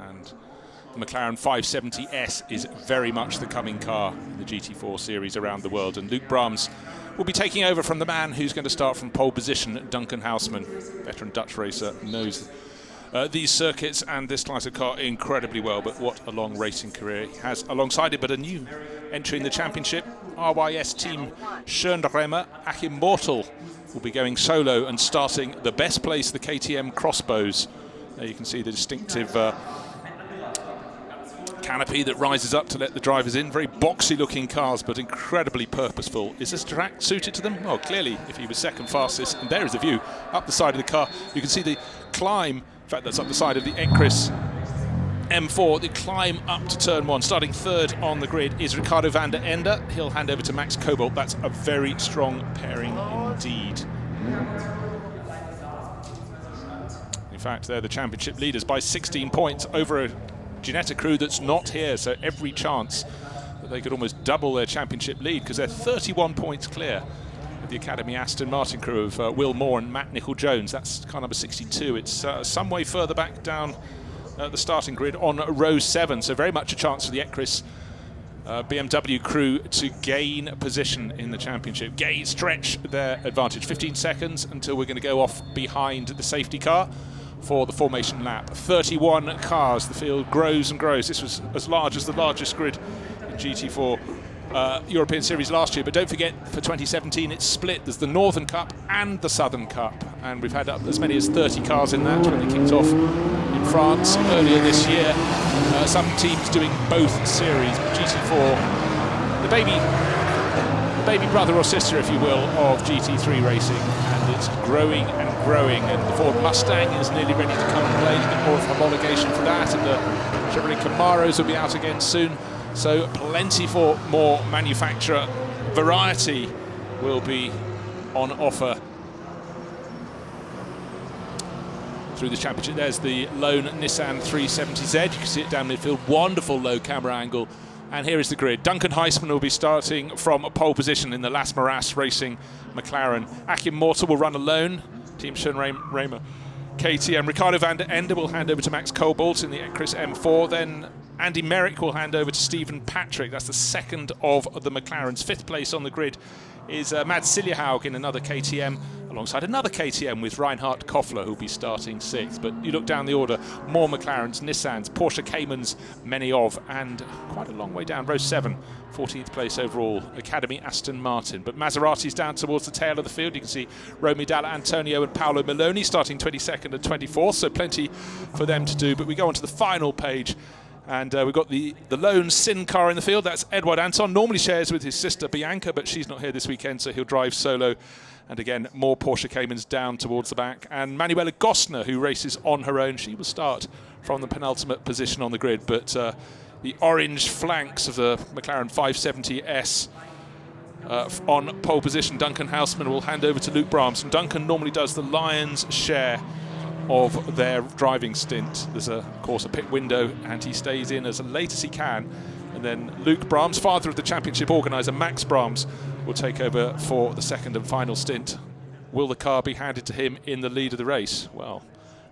and the McLaren 570S is very much the coming car in the GT4 series around the world. And Luke Brahms will be taking over from the man who's going to start from pole position, Duncan Houseman. Veteran Dutch racer, knows these circuits and this class of car incredibly well, but what a long racing career he has alongside it. But a new entry in the championship, RYS team Schönremmer, Achim Mortel will be going solo and starting the best place, the KTM Crossbows. There you can see the distinctive canopy that rises up to let the drivers in. Very boxy looking cars, but incredibly purposeful. Is this track suited to them? Oh, clearly, if he was second fastest. And there is the view up the side of the car. You can see the climb, in fact that's up the side of the Ecris M4, the climb up to turn one. Starting third on the grid is Ricardo van der Ende. He'll hand over to Max Cobalt. That's a very strong pairing indeed. In fact, they're the championship leaders by 16 points over a Ginetta crew that's not here, so every chance that they could almost double their championship lead, because they're 31 points clear of the Academy Aston Martin crew of Will Moore and Matt Nicol-Jones. That's car number 62. It's some way further back down the starting grid on row 7, so very much a chance for the Ecris BMW crew to gain position in the championship, stretch their advantage. 15 seconds until we're going to go off behind the safety car for the formation lap. 31 cars, the field grows and grows. This was as large as the largest grid in GT4 European Series last year, but don't forget for 2017 it's split. There's the Northern Cup and the Southern Cup, and we've had up as many as 30 cars in that when they kicked off in France earlier this year. Some teams doing both series, but GT4, the baby brother or sister, if you will, of GT3 racing, and it's growing and growing, and the Ford Mustang is nearly ready to come and play. A bit more of homologation for that, and the Chevrolet Camaros will be out again soon, so plenty for more manufacturer variety will be on offer through the championship. There's the lone Nissan 370Z. You can see it down midfield, wonderful low camera angle. And here is the grid. Duncan Houseman will be starting from pole position in the Las Maras Racing McLaren. Achim Mortel will run alone, Team Schönremmer KTM. Ricardo van der Ende will hand over to Max Cobalt in the Ecris M4. Then Andy Merrick will hand over to Stephen Patrick. That's the second of the McLarens. Fifth place on the grid is Mads Siljehaug in another KTM, alongside another KTM with Reinhard Koffler, who'll be starting sixth. But you look down the order, more McLarens, Nissans, Porsche Caymans, many of, and quite a long way down, row 7, 14th place overall, Academy Aston Martin. But Maserati's down towards the tail of the field. You can see Romy Dalla Antonio and Paolo Meloni starting 22nd and 24th, so plenty for them to do. But we go on to the final page, and we've got the lone Sin car in the field. That's Edouard Anton. Normally shares with his sister Bianca, but she's not here this weekend, so he'll drive solo. And again, more Porsche Caymans down towards the back. And Manuela Gostner, who races on her own, she will start from the penultimate position on the grid. But the orange flanks of the McLaren 570S on pole position, Duncan Houseman will hand over to Luke Brahms. And Duncan normally does the lion's share of their driving stint. There's, of course, a pit window, and he stays in as late as he can. And then Luke Brahms, father of the championship organiser Max Brahms, will take over for the second and final stint. Will the car be handed to him in the lead of the race? Well,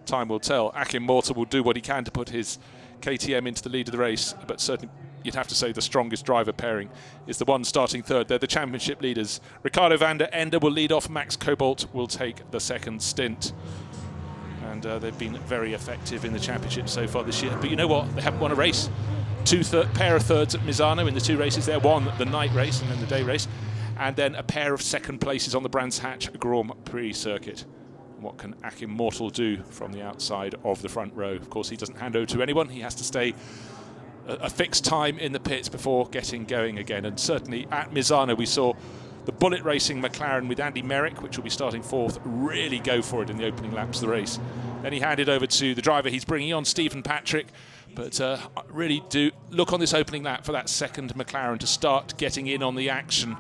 time will tell. Achim Mortel will do what he can to put his KTM into the lead of the race, but certainly you'd have to say the strongest driver pairing is the one starting third. They're the championship leaders. Ricardo van der Ende will lead off. Max Cobalt will take the second stint. And they've been very effective in the championship so far this year. But you know what? They haven't won a race. Pair of thirds at Misano in the two races there. One, the night race, and then the day race. And then a pair of second places on the Brands Hatch Grand Prix circuit. What can Achim Mortel do from the outside of the front row? Of course, he doesn't hand over to anyone. He has to stay a fixed time in the pits before getting going again. And certainly at Misano, we saw the Bullet Racing McLaren with Andy Merrick, which will be starting fourth, really go for it in the opening laps of the race. Then he handed over to the driver he's bringing on, Stephen Patrick. But really do look on this opening lap for that second McLaren to start getting in on the action.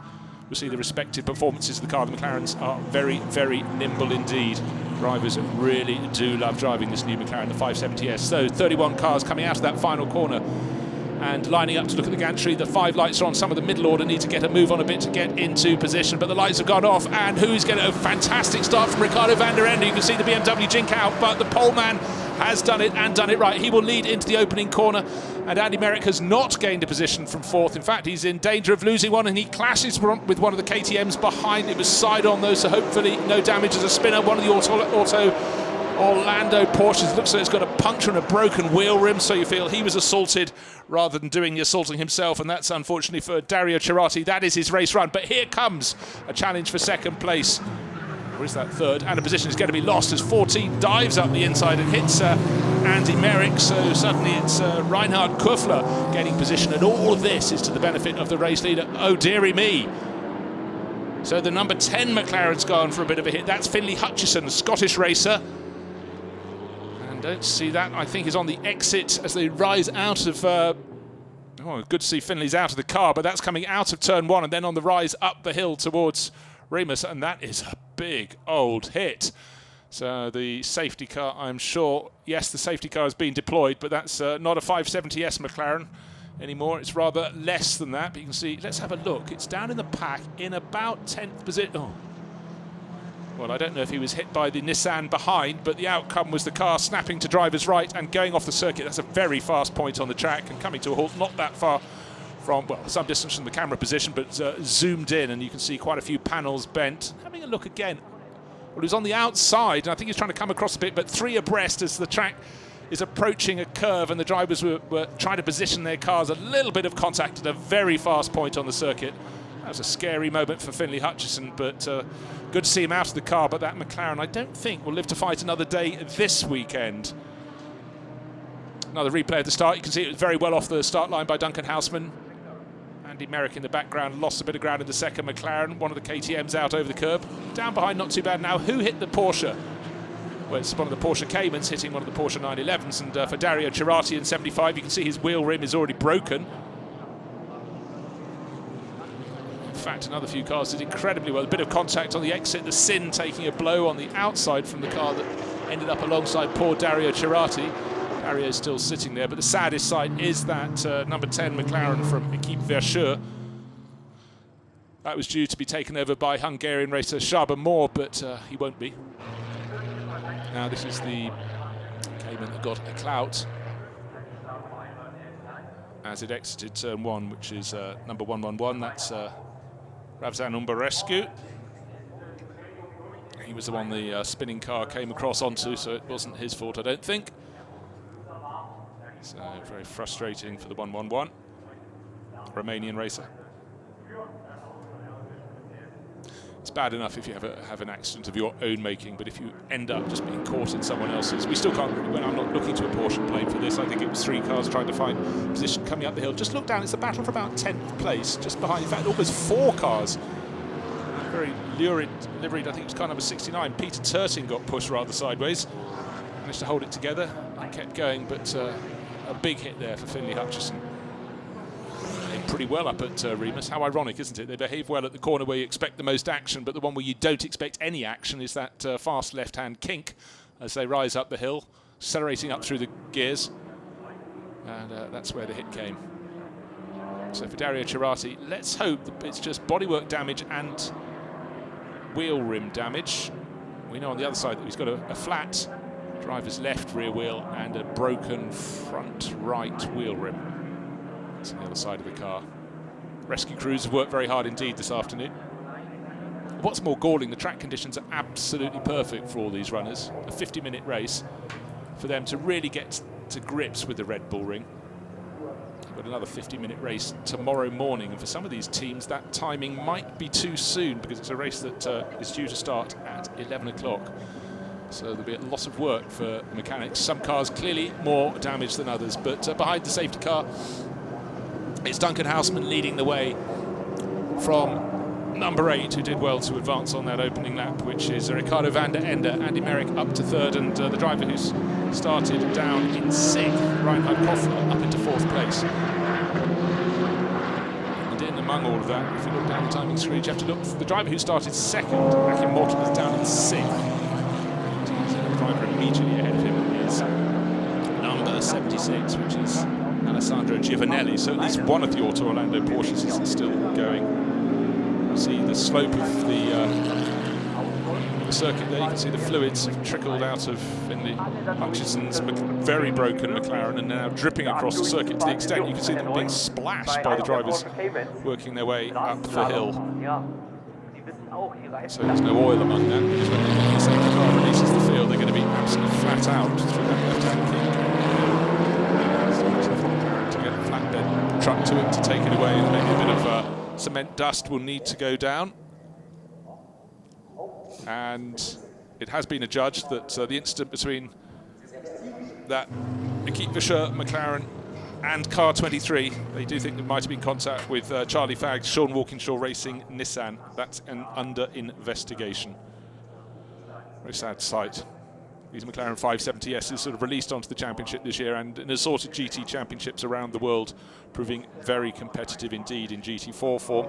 We'll see the respective performances of the car. The McLarens are very, very nimble indeed. Drivers really do love driving this new McLaren, the 570S. So 31 cars coming out of that final corner and lining up to look at the gantry. The 5 lights are on. Some of the middle order need to get a move on a bit to get into position, but the lights have gone off. And who's getting a fantastic start from Ricardo van der Ende? You can see the BMW jink out, but the pole man has done it and done it right. He will lead into the opening corner, and Andy Merrick has not gained a position from fourth. In fact, he's in danger of losing one, and he clashes with one of the KTMs behind. It was side on though, so hopefully no damage as a spinner. One of the Auto Orlando Porsches looks like it's got a puncture and a broken wheel rim, so you feel he was assaulted rather than doing the assaulting himself, and that's unfortunately for Dario Cerati. That is his race run, but here comes a challenge for second place. Or is that third? And a position is going to be lost as 14 dives up the inside and hits Andy Merrick. So suddenly it's Reinhard Kuffler getting position, and all of this is to the benefit of the race leader. Oh dearie me. So the number 10 McLaren's gone for a bit of a hit. That's Finlay Hutchison, the Scottish racer. And don't see that. I think he's on the exit as they rise out of... oh, good to see Finlay's out of the car, but that's coming out of turn one and then on the rise up the hill towards Remus, and that is a big old hit. So the safety car, I'm sure, yes, the safety car has been deployed, but that's not a 570S McLaren anymore. It's rather less than that, but you can see, let's have a look. It's down in the pack in about 10th position. Oh. Well, I don't know if he was hit by the Nissan behind, but the outcome was the car snapping to driver's right and going off the circuit. That's a very fast point on the track and coming to a halt, not that far from, well, some distance from the camera position, but zoomed in, and you can see quite a few panels bent. Having a look again. Well, he was on the outside, and I think he's trying to come across a bit, but three abreast as the track is approaching a curve, and the drivers were trying to position their cars. A little bit of contact at a very fast point on the circuit. That was a scary moment for Finlay Hutchison, but good to see him out of the car. But that McLaren, I don't think, will live to fight another day this weekend. Another replay of the start. You can see it was very well off the start line by Duncan Houseman. Andy Merrick in the background lost a bit of ground in the second McLaren. One of the KTMs out over the curb. Down behind, not too bad now. Who hit the Porsche? Well, it's one of the Porsche Caymans hitting one of the Porsche 911s. And for Dario Cerati in 75, you can see his wheel rim is already broken. In fact, another few cars did incredibly well. A bit of contact on the exit. The Sin taking a blow on the outside from the car that ended up alongside poor Dario Cerati. Dario's still sitting there, but the saddest sight is that number 10 McLaren from Equipe Verschure. That was due to be taken over by Hungarian racer Shaban Moore, but he won't be. Now this is the Cayman that got a clout as it exited turn one, which is number 111. That's Ravzan Umbarescu. He was the one the spinning car came across onto, so it wasn't his fault, I don't think. So very frustrating for the 111 Romanian racer. It's bad enough if you have an accident of your own making, but if you end up just being caught in someone else's, we still can't really win. I'm not looking to apportion blame for this. I think it was three cars trying to find position coming up the hill. Just look down, it's a battle for about 10th place, just behind, in fact, almost four cars. Very liveried, I think it was car number 69. Peter Turting got pushed rather sideways. Managed to hold it together and kept going, but a big hit there for Finlay Hutchison. They pretty well up at Remus. How ironic, isn't it? They behave well at the corner where you expect the most action, but the one where you don't expect any action is that fast left-hand kink as they rise up the hill, accelerating up through the gears. And that's where the hit came. So for Dario Cerati, let's hope that it's just bodywork damage and wheel rim damage. We know on the other side that he's got a flat driver's left rear wheel and a broken front right wheel rim. That's on the other side of the car. Rescue crews have worked very hard indeed this afternoon. What's more galling, the track conditions are absolutely perfect for all these runners. A 50-minute race for them to really get to grips with the Red Bull Ring. But another 50-minute race tomorrow morning, and for some of these teams that timing might be too soon because it's a race that is due to start at 11 o'clock. So there'll be a lot of work for the mechanics. Some cars clearly more damaged than others, but behind the safety car, it's Duncan Houseman leading the way from number 8, who did well to advance on that opening lap, which is Ricardo van der Ende. Andy Merrick up to third, and the driver who's started down in 6th, Reinhard Koffler, up into 4th place. And in among all of that, if you look down the timing screen, you have to look for the driver who started 2nd, Achim Morton, is down in 6th. Driver immediately ahead of him is number 76, which is Alessandro Giovanelli. So at least one of the Auto Orlando Porsches is still going. You see the slope of the the circuit there. You can see the fluids have trickled out of Finley Hutchison's very broken McLaren and now dripping across the circuit to the extent you can see them being splashed by the drivers working their way up the hill. So there's no oil among them, because when the safety car releases the field, they're going to be absolutely flat out through that left-hand kick. To get a flatbed truck to it to take it away, and maybe a bit of cement dust will need to go down. And it has been adjudged that the incident between that GT4 McLaren and car 23, they do think there might have been contact with Charlie Fagg's Sean Walkinshaw Racing Nissan. That's under investigation. Very sad sight. These McLaren 570Ss sort of released onto the championship this year, and in assorted GT championships around the world, proving very competitive indeed in GT4 form.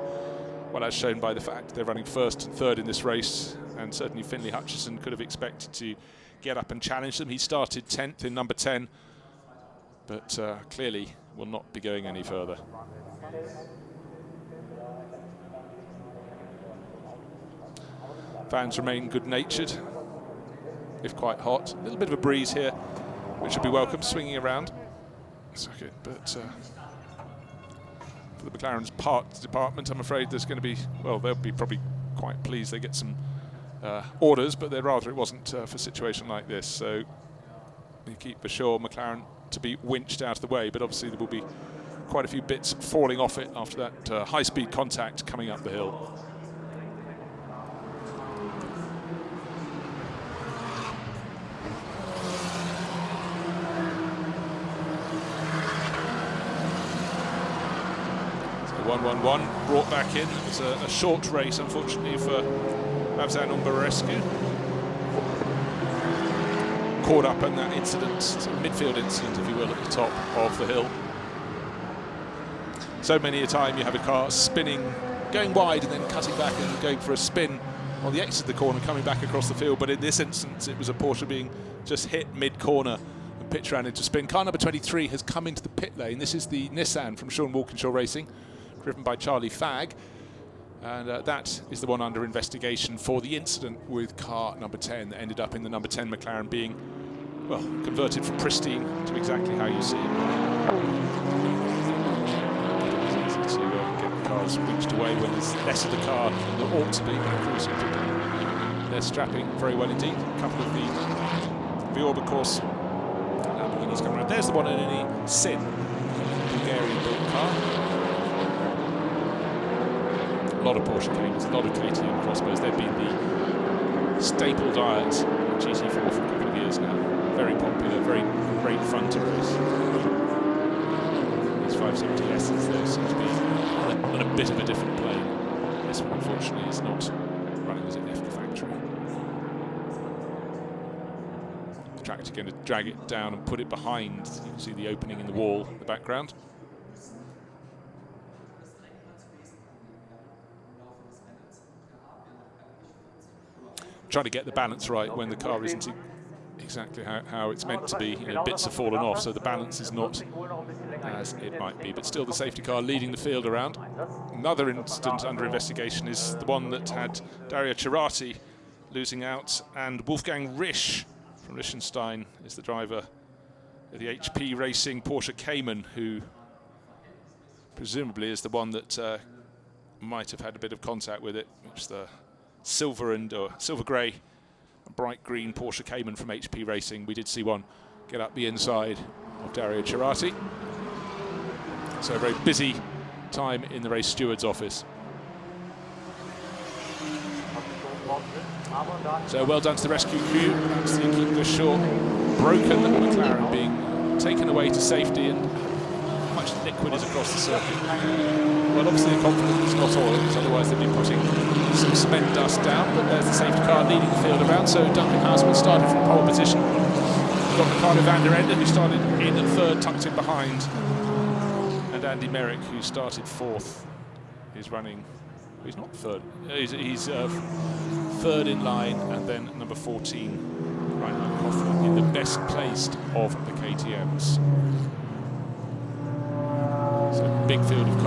Well, as shown by the fact they're running first and third in this race, and certainly Finley Hutchison could have expected to get up and challenge them. He started 10th in number 10, but clearly will not be going any further. Fans remain good-natured, if quite hot. A little bit of a breeze here, which should be welcome, swinging around. Okay, but for the McLaren's parts department, I'm afraid there's going to be, well, they'll be probably quite pleased they get some orders, but they'd rather it wasn't for a situation like this. So you keep for sure McLaren to be winched out of the way, but obviously there will be quite a few bits falling off it after that high-speed contact coming up the hill. So 1-1-1 brought back in. It was a short race, unfortunately, for Mavzan Umbarescu. Caught up in that incident, sort of midfield incident, if you will, at the top of the hill. So many a time you have a car spinning, going wide and then cutting back and going for a spin on the exit of the corner, coming back across the field. But in this instance, it was a Porsche being just hit mid-corner and pitch ran into spin. Car number 23 has come into the pit lane. This is the Nissan from Sean Walkinshaw Racing, driven by Charlie Fagg. And that is the one under investigation for the incident with car number 10 that ended up in the number 10 McLaren being, well, converted from pristine to exactly how you see it. It's easy to get the cars winched away when there's less of the car than there ought to be. But of course, they're strapping very well indeed. A couple of the Viorba course Lamborghinis coming around. There's the one in any Sin, Bulgarian-built car. A lot of Porsche Caymans, a lot of KTM Crossbows. They've been the staple diet GT4 for a couple of years now. Very popular, very great fun to race. These 570Ss, though, seem to be on a bit of a different plane. This one, unfortunately, is not running as it left the factory. The tractor going to drag it down and put it behind. You can see the opening in the wall in the background. Trying to get the balance right when the car isn't exactly how it's meant to be. You know, bits have fallen off, so the balance is not as it might be. But still, the safety car leading the field around. Another incident under investigation is the one that had Dario Cerati losing out, and Wolfgang Risch from Liechtenstein is the driver of the HP Racing Porsche Cayman, who presumably is the one that might have had a bit of contact with it, which the silver grey and bright green Porsche Cayman from HP Racing. We did see one get up the inside of Dario Cerati. So a very busy time in the race steward's office. So well done to the rescue crew. That's the GT4 broken McLaren being taken away to safety, and how much liquid is across the circuit. Well, obviously the confidence is not oil, because otherwise they'd be putting some cement dust down. But there's the safety car leading the field around. So Duncan Houseman started from pole position. We've got Ricardo van der Ende, who started in at third, tucked in behind. And Andy Merrick, who started fourth, is running. He's not third. He's third in line, and then number 14, Reinhard Koffler, in the best placed of the KTMs. So big field of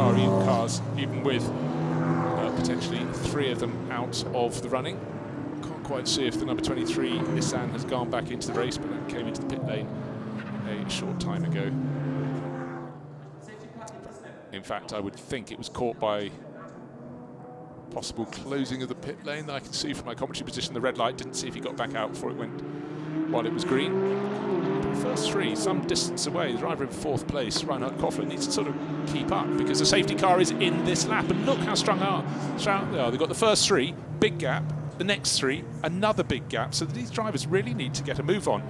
cars, even with potentially 3 of them out of the running. Can't quite see if the number 23 Nissan has gone back into the race, but that came into the pit lane a short time ago. In fact, I would think it was caught by possible closing of the pit lane that I can see from my commentary position. The red light, didn't see if he got back out before it went while it was green. But the first three, some distance away, the driver in fourth place, Reinhard Koffler, needs to sort of keep up because the safety car is in this lap. And look how strong they are. They've got the first three, big gap, the next three, another big gap. So these drivers really need to get a move on.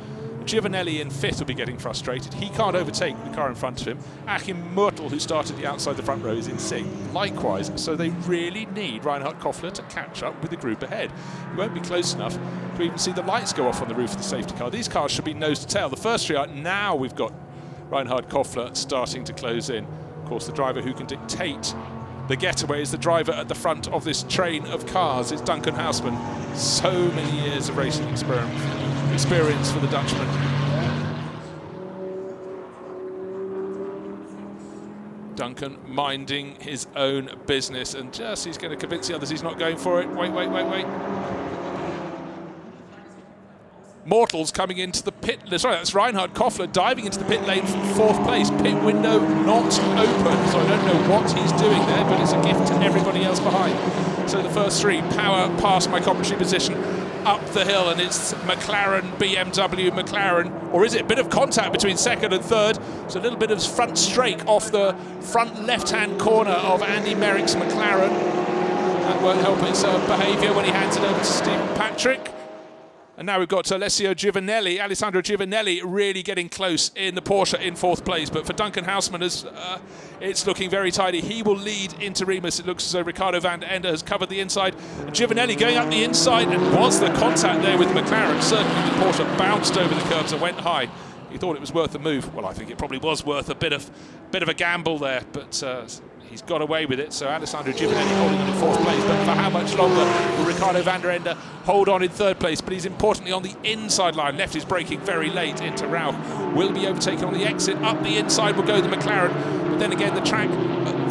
Giovanelli in fifth will be getting frustrated. He can't overtake the car in front of him. Achim Mörtel, who started the outside the front row, is in sixth. Likewise, so they really need Reinhard Koffler to catch up with the group ahead. He won't be close enough to even see the lights go off on the roof of the safety car. These cars should be nose to tail. The first three are. Now we've got Reinhard Koffler starting to close in. Of course, the driver who can dictate the getaway is the driver at the front of this train of cars. It's Duncan Houseman. So many years of racing experience for the Dutchman. Duncan minding his own business, and just he's going to convince the others he's not going for it. Wait. Mortal's coming into the pit. Sorry, that's Reinhard Koffler diving into the pit lane from fourth place. Pit window not open, so I don't know what he's doing there, but it's a gift to everybody else behind. So the first three power past my commentary position up the hill, and it's McLaren, BMW, McLaren, or is it a bit of contact between second and third? So a little bit of front strake off the front left-hand corner of Andy Merrick's McLaren. That won't help his behaviour when he hands it over to Stephen Patrick. And now we've got Alessandro Giovanelli really getting close in the Porsche in fourth place. But for Duncan Houseman, it's looking very tidy. He will lead into Remus. It looks as though Ricardo van der Ende has covered the inside. Giovanelli going up the inside, and was the contact there with McLaren? Certainly the Porsche bounced over the curbs and went high. He thought it was worth a move. Well, I think it probably was worth a bit of a gamble there, but he's got away with it. So Alessandro Giovanelli holding on in fourth place, but for how much longer will Ricardo van der Ende hold on in third place? But he's importantly on the inside line. Left is braking very late into Rauch. Will be overtaken on the exit. Up the inside will go the McLaren, but then again the track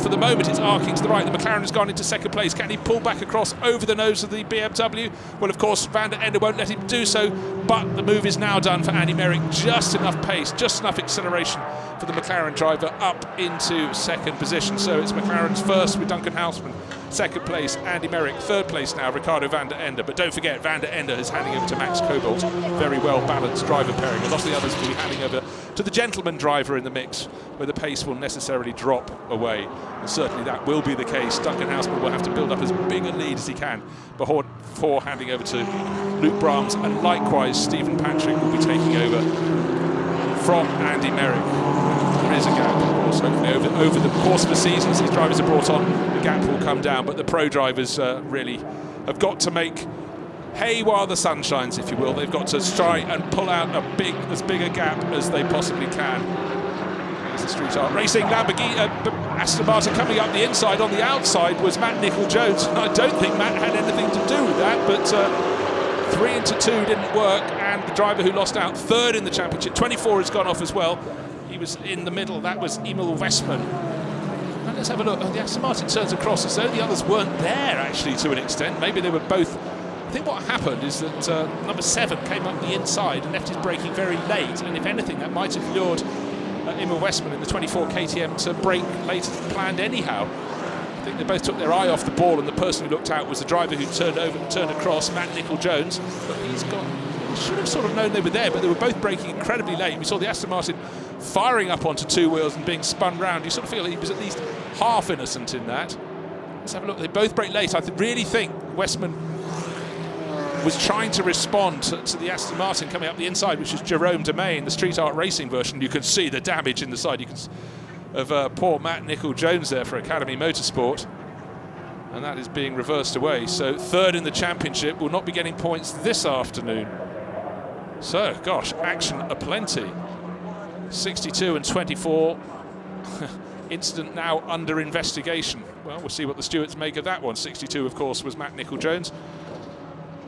for the moment it's arcing to the right. The McLaren has gone into second place. Can he pull back across over the nose of the BMW? Well, of course, van der Ende won't let him do so, but the move is now done for Andy Merrick. Just enough pace, just enough acceleration for the McLaren driver up into second position. So it's McLaren's first with Duncan Houseman, second place Andy Merrick, third place now Ricardo van der Ende. But don't forget, van der Ende is handing over to Max Cobalt. Very well balanced driver pairing. A lot of the others will be handing over to the gentleman driver in the mix, where the pace will necessarily drop away. And certainly that will be the case. Duncan Houseman will have to build up as big a lead as he can before handing over to Luke Brahms, and likewise Stephen Patrick will be taking over from Andy Merrick. There is a gap, of course. Hopefully over the course of the season, as these drivers are brought on, the gap will come down. But the pro drivers really have got to make hay while the sun shines, if you will. They've got to try and pull out as big a gap as they possibly can. There's the Street Art Racing Lamborghini, Aston Martin coming up the inside. On the outside was Matt Nicol-Jones. I don't think Matt had anything to do with that, but 3 into 2 didn't work, and the driver who lost out third in the championship, 24, has gone off as well. He was in the middle. That was Emil Westman. And let's have a look. The Aston Martin turns across as though the others weren't there, actually, to an extent. Maybe they were both. I think what happened is that number 7 came up the inside and left his braking very late, and if anything, that might have lured Emil Westman in the 24 KTM to brake later than planned anyhow. I think they both took their eye off the ball, and the person who looked out was the driver who turned across, Matt Nicol-Jones. But he should have sort of known they were there, but they were both braking incredibly late. We saw the Aston Martin firing up onto two wheels and being spun round. You sort of feel he was at least half innocent in that. Let's have a look. They both brake late. I really think Westman was trying to respond to the Aston Martin coming up the inside, which is Jerome Domain, the Street Art Racing version. You can see the damage in the side. You can of poor Matt Nicol-Jones there for Academy Motorsport, and that is being reversed away. So third in the championship will not be getting points this afternoon. So, gosh, action aplenty. 62 and 24. Incident now under investigation. Well, we'll see what the stewards make of that one. 62, of course, was Matt Nicol-Jones.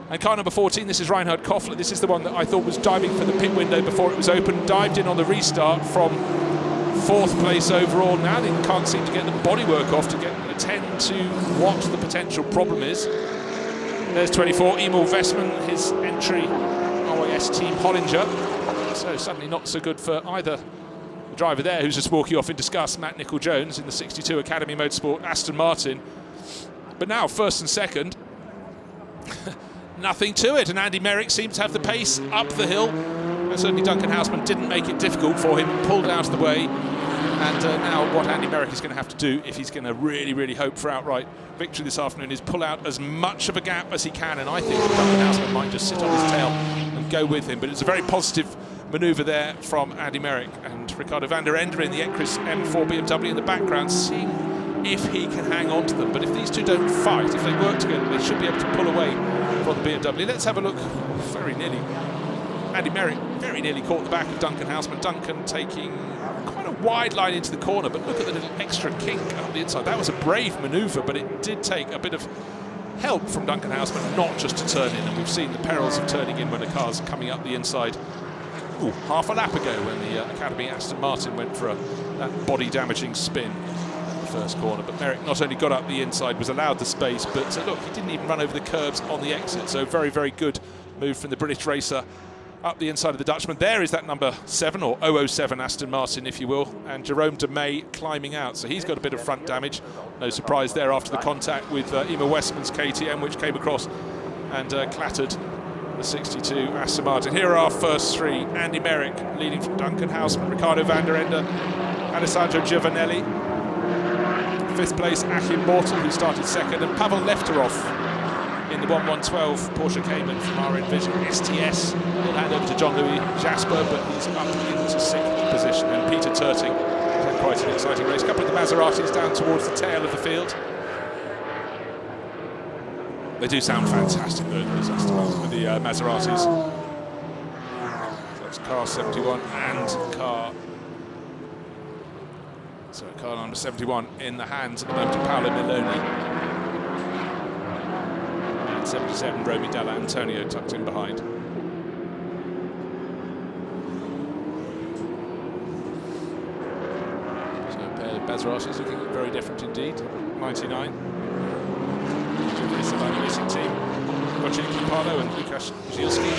And car number 14, this is Reinhard Koffler. This is the one that I thought was diving for the pit window before it was open. Dived in on the restart from fourth place overall. Now they can't seem to get the bodywork off to attend to what the potential problem is. There's 24, Emil Vestman, his entry, RYS Team Hollinger. So suddenly not so good for either the driver there, who's just walking off in disgust, Matt Nicol-Jones in the 62 Academy Motorsport, Aston Martin. But now, first and second, nothing to it, and Andy Merrick seems to have the pace up the hill. And certainly Duncan Houseman didn't make it difficult for him, pulled out of the way. And now what Andy Merrick is going to have to do, if he's going to really, really hope for outright victory this afternoon, is pull out as much of a gap as he can. And I think Duncan Houseman might just sit on his tail and go with him. But it's a very positive manoeuvre there from Andy Merrick. And Ricardo van der Ende in the Ecris M4 BMW in the background, seeing if he can hang on to them. But if these two don't fight, if they work together, they should be able to pull away from the BMW. Let's have a look. Very nearly, Andy Merrick very nearly caught the back of Duncan Houseman. Duncan taking quite a wide line into the corner, but look at the little extra kink up the inside. That was a brave manoeuvre, but it did take a bit of help from Duncan Houseman not just to turn in. And we've seen the perils of turning in when a car's coming up the inside. Ooh, half a lap ago when the Academy Aston Martin went for that body-damaging spin at the first corner. But Merrick not only got up the inside, was allowed the space, but look, he didn't even run over the curbs on the exit. So very, very good move from the British racer up the inside of the Dutchman. There is that number 7, or 007 Aston Martin, if you will, and Jerome de May climbing out. So he's got a bit of front damage. No surprise there after the contact with Emil Westman's KTM, which came across and clattered the 62 Aston Martin. Here are our first three. Andy Merrick leading from Duncan Houseman, Ricardo van der Ende, Alessandro Giovanelli. 5th place, Achim Mortel, who started second, and Pavel Lefterov in the 1112 Porsche Cayman from our Envision STS. He'll hand over to Jean-Louis Jasper, but he's up into 6th position. And Peter Turting had quite an exciting race. A couple of the Maseratis down towards the tail of the field. They do sound fantastic, though, those Aston Martins with the Maseratis. So that's car 71 and car number 71 in the hands at the moment of Paolo Miloni. 77, Romy Dalla Antonio tucked in behind. So a pair of Maseratis looking very different indeed. 99. This is the racing team. Wojciech Kipalo and Łukasz Zielski,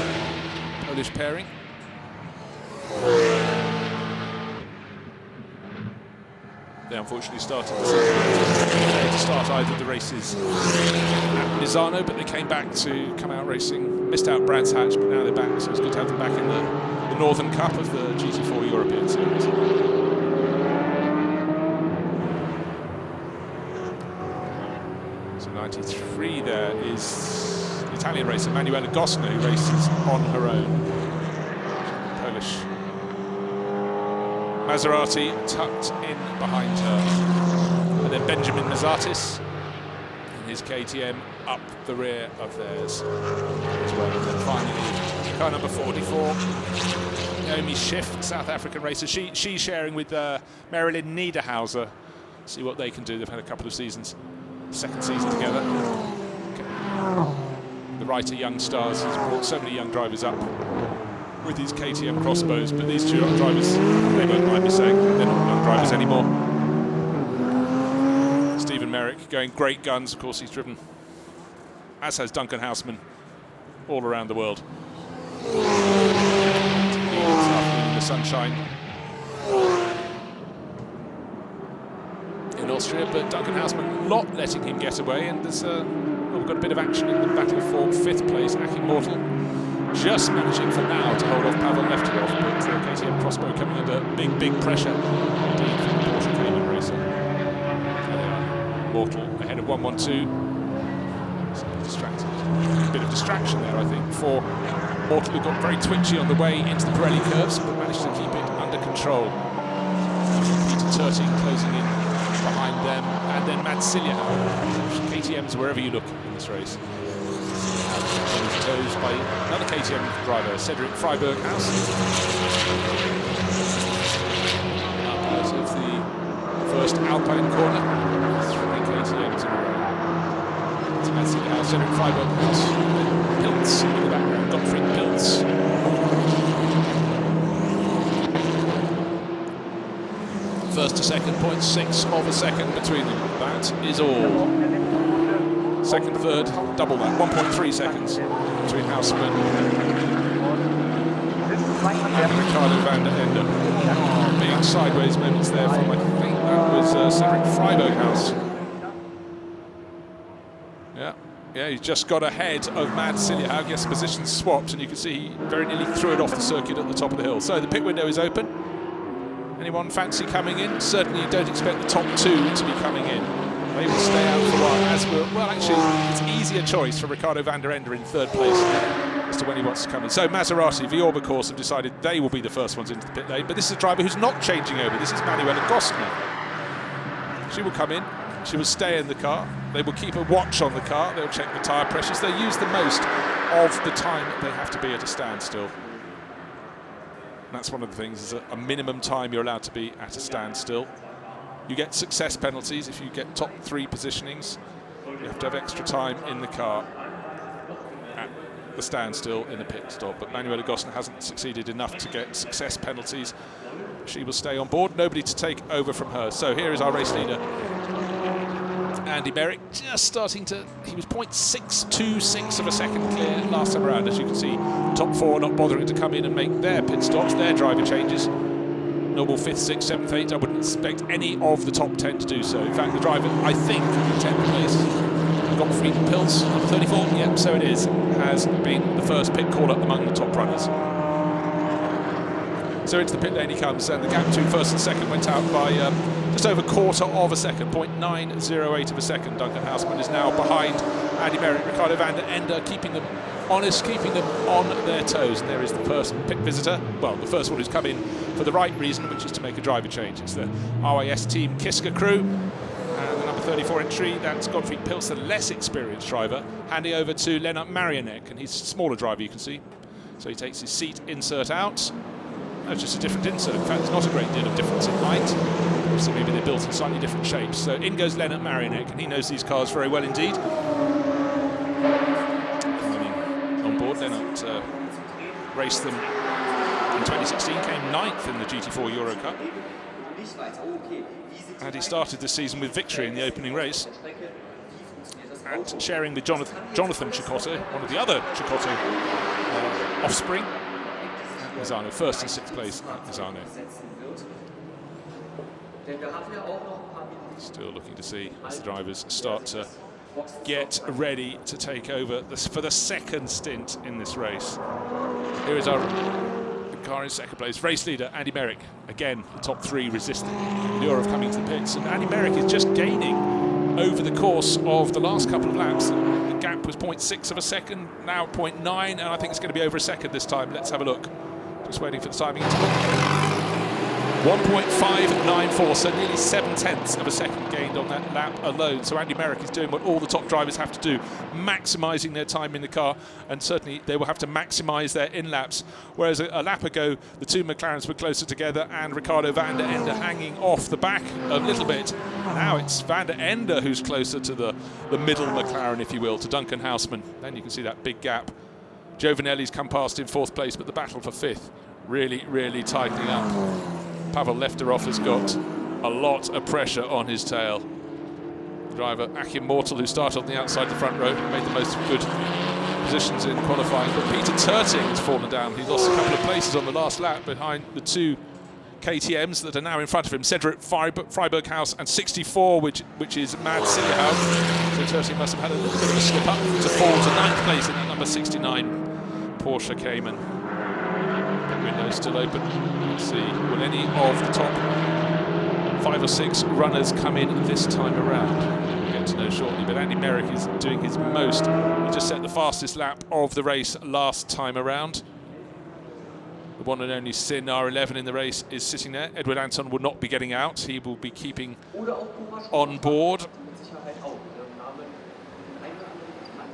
Polish pairing. They unfortunately started to start either of the races at Misano, but they came back to come out racing. Missed out Brands Hatch, but now they're back, so it's good to have them back in the Northern Cup of the GT4 European Series. So 93 there is the Italian racer Manuela Gosno, who races on her own. Polish Maserati tucked in behind her. And then Benjamin Mazatis and his KTM up the rear of theirs as well. And then finally, car number 44, Naomi Schiff, South African racer. She's sharing with Marilyn Niederhauser. See what they can do. They've had a couple of seasons, second season together. The writer Young Stars has brought so many young drivers up with these KTM crossbows, but these two young drivers, they won't mind me saying, they're not young drivers anymore. Stephen Merrick going great guns. Of course, he's driven, as has Duncan Houseman, all around the world. In the sunshine in Austria, but Duncan Houseman not letting him get away, and there's we've got a bit of action in the battle for 5th place. Achim Mortel just managing for now to hold off Pavel Lefterov, but the KTM crossbow coming under big pressure indeed from the Porsche Cayman racer. There they are. Mortel ahead of 112. So distracted. A bit of distraction there, I think, for Mortel, who got very twitchy on the way into the Pirelli curves, but managed to keep it under control. Peter Turting closing in behind them, and then Mads Silja. KTMs wherever you look in this race. Toes by another KTM driver, Cedric Freiberghaus. Up out of the first Alpine corner, 3 KTMs in a row. So that's it, Cedric Freiberghaus, Pilz in the background, Gottfried Pilz. First to second, 0.6 of a second between them. That is all. second, third, double that, 1.3 seconds between Houseman and Ricardo van der Ende. Being sideways moments there from, I think that was Cedric Freiberghaus. Yeah, he just got ahead of Mad Siljaug. Yes, positions swapped, and you can see he very nearly threw it off the circuit at the top of the hill. So the pit window is open. Anyone fancy coming in? Certainly you don't expect the top two to be coming in. They will stay out for a while, as will, well, actually, it's easier choice for Ricardo van der Ende in third place as to when he wants to come in. So Maserati, Viorba course, have decided they will be the first ones into the pit lane, but this is a driver who's not changing over. This is Manuela Gostner. She will come in. She will stay in the car. They will keep a watch on the car. They'll check the tyre pressures. They use the most of the time they have to be at a standstill. And that's one of the things, is a minimum time you're allowed to be at a standstill. You get success penalties if you get top 3 positionings. You have to have extra time in the car at the standstill in the pit stop. But Manuela Gostner hasn't succeeded enough to get success penalties. She will stay on board. Nobody to take over from her. So here is our race leader, Andy Merrick, just starting to, he was 0.626 of a second clear last time around. As you can see, top 4 not bothering to come in and make their pit stops, their driver changes. Normal 5th, 6th, 7th, 8th, I wouldn't expect any of the top 10 to do so. In fact, the driver, I think, in 10th place, Gottfried Pils, number 34, yep, so it is, has been the first pit caller among the top runners. So into the pit lane he comes, and the gap between first and second went out by just over a quarter of a second, 0.908 of a second. Duncan Houseman is now behind Andy Merrick, Ricardo van der Ende, keeping them honest, keeping them on their toes. And there is the first pit visitor, well, the first one who's come in for the right reason, which is to make a driver change. It's the RIS Team Kiska crew. And the number 34 entry, that's Gottfried Pils, the less experienced driver, handing over to Lennart Marianek, and he's a smaller driver, you can see. So he takes his seat insert out. It's just a different insert. In fact, there's not a great deal of difference in height. So maybe they're built in slightly different shapes. So in goes Lennart Marianek, and he knows these cars very well indeed. On board, Lennart raced them in 2016, came 9th in the GT4 Euro Cup. And he started this season with victory in the opening race, and sharing with Jonathan Cecotto, one of the other Cecotto offspring. Misano, 1st and 6th place at Misano. Still looking to see as the drivers start to get ready to take over for the second stint in this race. Here is our car in second place. Race leader, Andy Merrick. Again, the top 3 resisting the lure of coming to the pits. And Andy Merrick is just gaining over the course of the last couple of laps. The gap was 0.6 of a second, now 0.9, and I think it's going to be over a second this time. Let's have a look. Just waiting for the timing interval. 1.594, so nearly 7/10 of a second gained on that lap alone. So Andy Merrick is doing what all the top drivers have to do, maximising their time in the car, and certainly they will have to maximise their in-laps. Whereas a lap ago, the 2 McLarens were closer together, and Ricardo van der Ende hanging off the back a little bit. Now it's van der Ende who's closer to the middle McLaren, if you will, to Duncan Houseman. Then you can see that big gap. Giovanelli's come past in 4th place, but the battle for 5th really, really tightening up. Pavel Lefterov has got a lot of pressure on his tail. Driver Achim Mortel, who started on the outside of the front row, made the most of good positions in qualifying. But Peter Turting has fallen down. He lost a couple of places on the last lap behind the 2 KTMs that are now in front of him. Cedric Freiberghaus and 64, which is Mad Siljaug. So Turting must have had a little bit of a slip up to fall to 9th place in that number 69 Porsche Cayman. The window's still open. Let's see, will any of the top 5 or 6 runners come in this time around? We'll get to know shortly, but Andy Merrick is doing his most. He just set the fastest lap of the race last time around. The one and only Sin R11 in the race is sitting there. Edward Anton will not be getting out. He will be keeping on board.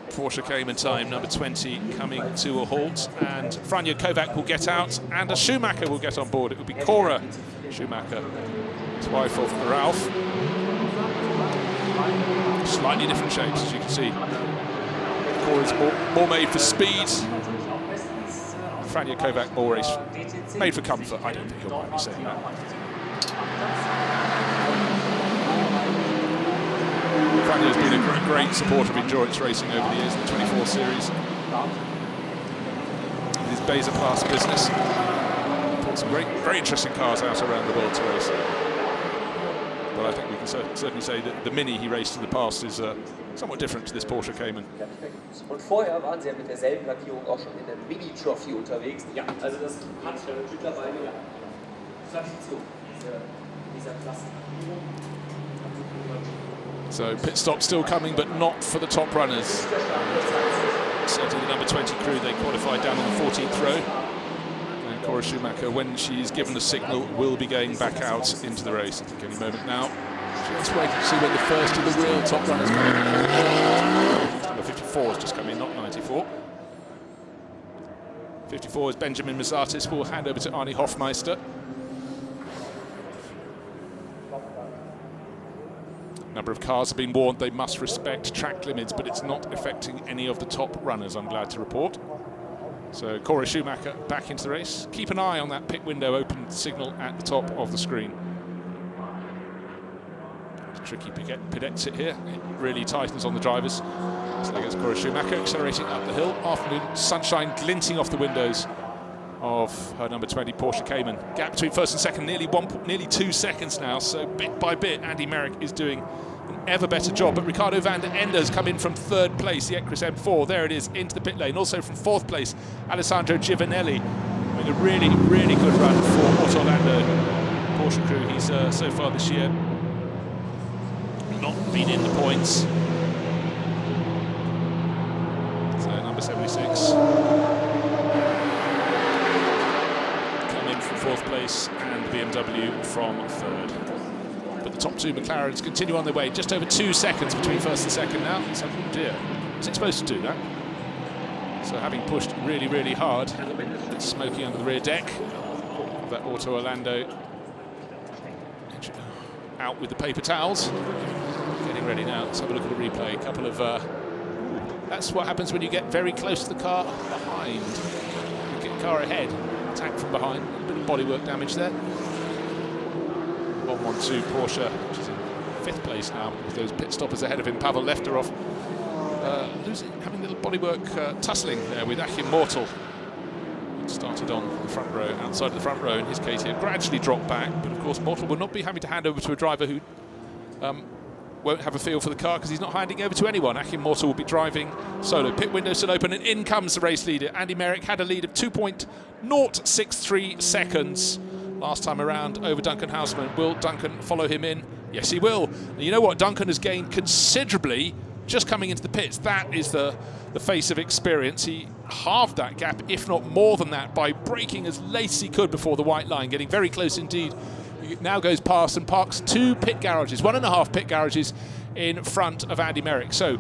Porsche Cayman time, number 20, coming to a halt, and Franja Kovac will get out, and a Schumacher will get on board. It will be Cora Schumacher, his wife of Ralph. Slightly different shapes, as you can see. Cora's more made for speed. Franja Kovac more made for comfort. I don't think you'll mind me saying that. Franja's been a great supporter of endurance racing over the years in the 24 series. His Beza Class business. Put some very interesting cars out around the world to race. But I think we can certainly say that the Mini he raced in the past is somewhat different to this Porsche Cayman. Und vorher waren sie ja mit derselben Lackierung auch schon in der Mini-Trophy unterwegs. Ja, also das hat mittlerweile ja Tradition, dieser Klasse. So pit stop still coming, but not for the top runners. Certainly the number 20 crew, they qualified down on the 14th row. And Cora Schumacher, when she's given the signal, will be going back out into the race. I think any moment now. Let's wait to see when the first of the real top runners come in. Number 54 has just come in, not 94. 54 is Benjamin Mazatis. We'll hand over to Arnie Hofmeister. Number of cars have been warned they must respect track limits, but it's not affecting any of the top runners, I'm glad to report. So Cora Schumacher back into the race. Keep an eye on that pit window open signal at the top of the screen. Tricky pit exit here. It really tightens on the drivers. So there goes Cora Schumacher accelerating up the hill. Afternoon sunshine glinting off the windows of her number 20 Porsche Cayman. Gap between first and second nearly 2 seconds now. So bit by bit, Andy Merrick is doing an ever better job. But Ricardo van der Ende has come in from third place, the Ecris M4. There it is, into the pit lane. Also from fourth place, Alessandro Giovanelli. I mean, a really, really good run for Auto Orlando Porsche crew. He's so far this year not been in the points. So number 76 come in from fourth place, and BMW from third. But the top two McLarens continue on their way. Just over 2 seconds between first and second now. So, oh dear, is it supposed to do that? So having pushed really, really hard, it's smoking under the rear deck of that Auto Orlando. Out with the paper towels. Getting ready now. Let's have a look at the replay. A couple of... that's what happens when you get very close to the car behind. You get the car ahead. Attack from behind. A bit of bodywork damage there. 112 Porsche, which is in fifth place now, with those pit stoppers ahead of him. Pavel Lefterov having a little bodywork tussling there with Achim Mortel. Started on the front row, outside of the front row in his case here, gradually dropped back, but of course Mortel will not be having to hand over to a driver who won't have a feel for the car, because he's not handing over to anyone. Achim Mortel will be driving solo. Pit window still open, and in comes the race leader. Andy Merrick had a lead of 2.063 seconds last time around over Duncan Houseman. Will Duncan follow him in? Yes, he will. And you know what? Duncan has gained considerably just coming into the pits. That is the face of experience. He halved that gap, if not more than that, by braking as late as he could before the white line, getting very close indeed. He now goes past and parks 2 pit garages, 1.5 pit garages in front of Andy Merrick. So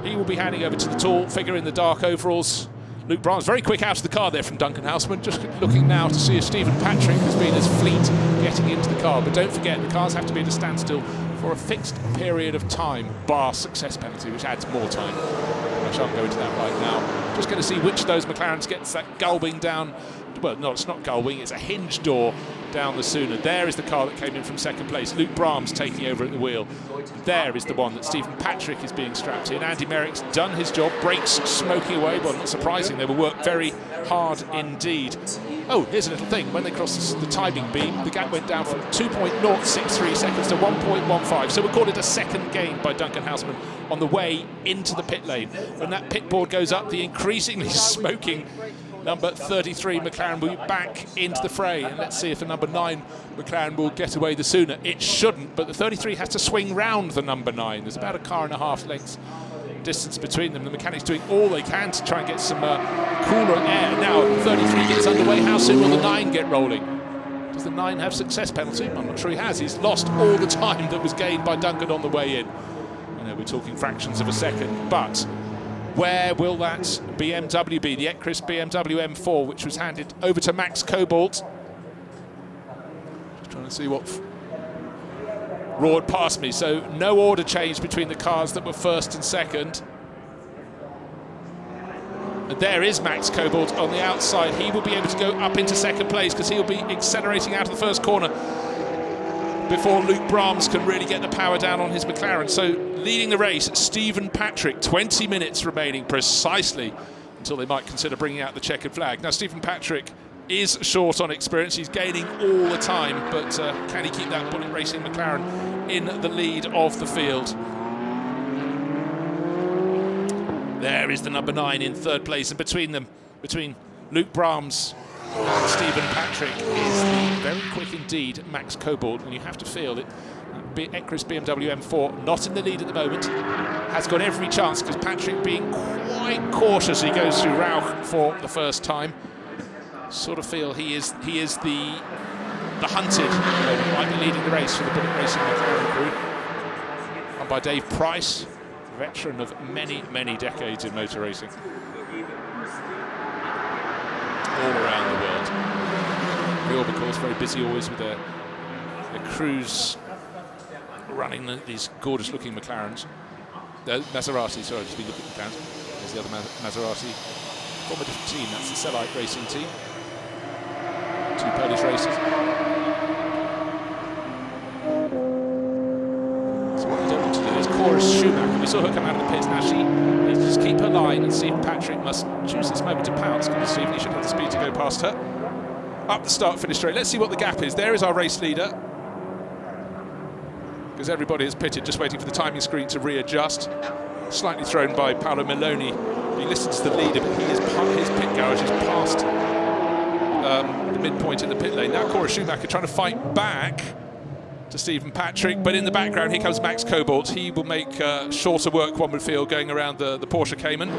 he will be handing over to the tall figure in the dark overalls, Luke Brahms. Very quick out of the car there from Duncan Houseman, just looking now to see if Stephen Patrick has been as fleet getting into the car. But don't forget, the cars have to be at a standstill for a fixed period of time, bar success penalty, which adds more time. I shan't go into that right now. Just going to see which of those McLarens gets that gullwing down. Well, no, it's not gullwing, it's a hinge door down the sooner. There is the car that came in from second place. Luke Brahms taking over at the wheel. There is the one that Stephen Patrick is being strapped in. Andy Merrick's done his job. Brakes smoking away. Well, not surprising. They will work very hard indeed. Oh, here's a little thing. When they crossed the timing beam, the gap went down from 2.063 seconds to 1.15. So we'll call it a second gain by Duncan Houseman on the way into the pit lane. When that pit board goes up, the increasingly smoking number 33 McLaren will be back into the fray, and let's see if the number 9 McLaren will get away the sooner. It shouldn't, but the 33 has to swing round the number 9. There's about a car and a half lengths distance between them. The mechanics doing all they can to try and get some cooler air. Now the 33 gets underway. How soon will the 9 get rolling? Does the 9 have success penalty? I'm not sure he has. He's lost all the time that was gained by Duncan on the way in. I know we're talking fractions of a second, but where will that BMW be? The Ecris BMW M4, which was handed over to Max Cobalt. Just trying to see what roared past me. So no order change between the cars that were first and second. And there is Max Cobalt on the outside. He will be able to go up into second place because he'll be accelerating out of the first corner. before Luke Brahms can really get the power down on his McLaren. So leading the race, Stephen Patrick, 20 minutes remaining precisely until they might consider bringing out the checkered flag. Now, Stephen Patrick is short on experience. He's gaining all the time, but can he keep that Bullet Racing McLaren in the lead of the field? There is the number 9 in third place, and between them, between Luke Brahms and Stephen Patrick, is the very quick indeed Max Cobold, and you have to feel it. Ecris BMW M4 not in the lead at the moment, has got every chance because Patrick being quite cautious. He goes through Rauch for the first time. Sort of feel he is the hunted, might be leading the race for the Bullet Racing McLaren crew. And by Dave Price, veteran of many decades in motor racing, all around the world. The Orbicals very busy always with their crews running these gorgeous-looking McLarens. Maserati, sorry, I've just been looking at the McLarens. There's the other Maserati from a different team. That's the Cellite Racing team. 2 Polish races. So what you don't want to do is chorus Schumacher. We saw her come out of the pits. Now she needs to just keep her line, and Stephen Patrick must choose this moment to pounce because Stephen, he should have the speed to go past her. Up the start-finish straight. Let's see what the gap is. There is our race leader. Because everybody is pitted, just waiting for the timing screen to readjust. Slightly thrown by Paolo Meloni. He listens to the leader, but his pit garage is past the midpoint in the pit lane. Now Cora Schumacher trying to fight back to Stephen Patrick, but in the background here comes Max Cobold. He will make shorter work, one would feel, going around the Porsche Cayman.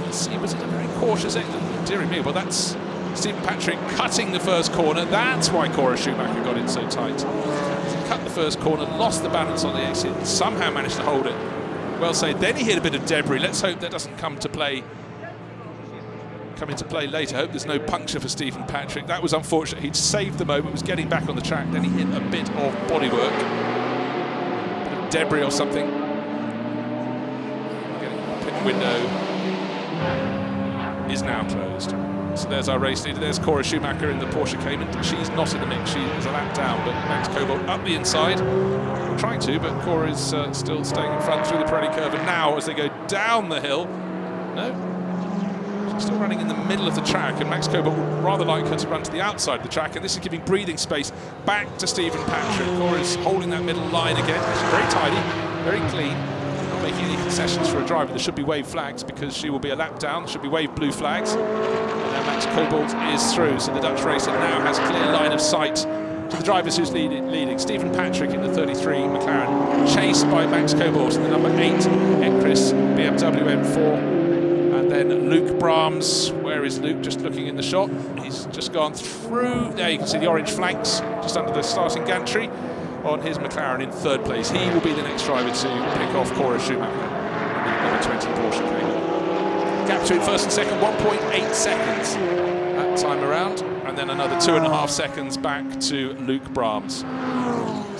Let's see, was it a very cautious exit? Dear me, well that's Stephen Patrick cutting the first corner. That's why Cora Schumacher got in so tight. He cut the first corner, lost the balance on the exit, somehow managed to hold it. Well said. Then he hit a bit of debris. Let's hope that doesn't come into play later. Hope there's no puncture for Stephen Patrick. That was unfortunate. He'd saved the moment, was getting back on the track, then he hit a bit of bodywork, a bit of debris or something. Getting the pit window is now closed. So there's our race leader. There's Cora Schumacher in the Porsche Cayman. She's not in the mix. She is a lap down, but Max Cobold up the inside. Trying to, but Cora is still staying in front through the Pirelli curve. And now, as they go down the hill, no, she's still running in the middle of the track, and Max Cobold would rather like her to run to the outside of the track, and this is giving breathing space back to Stephen Patrick. Cora is holding that middle line again. She's very tidy, very clean. Not making any concessions for a driver. There should be wave flags because she will be a lap down. There should be wave blue flags. And now Max Cobold is through, so the Dutch racer now has a clear line of sight to the drivers who's leading. Stephen Patrick in the 33 McLaren, chased by Max Cobold in the number 8 Ecris BMW M4. And then Luke Brahms. Where is Luke? Just looking in the shot. He's just gone through. There you can see the orange flanks just under the starting gantry on his McLaren in third place. He will be the next driver to pick off Cora Schumacher in the number 20 Porsche Cayman. Gap between first and second, 1.8 seconds that time around, and then another 2.5 seconds back to Luke Brahms.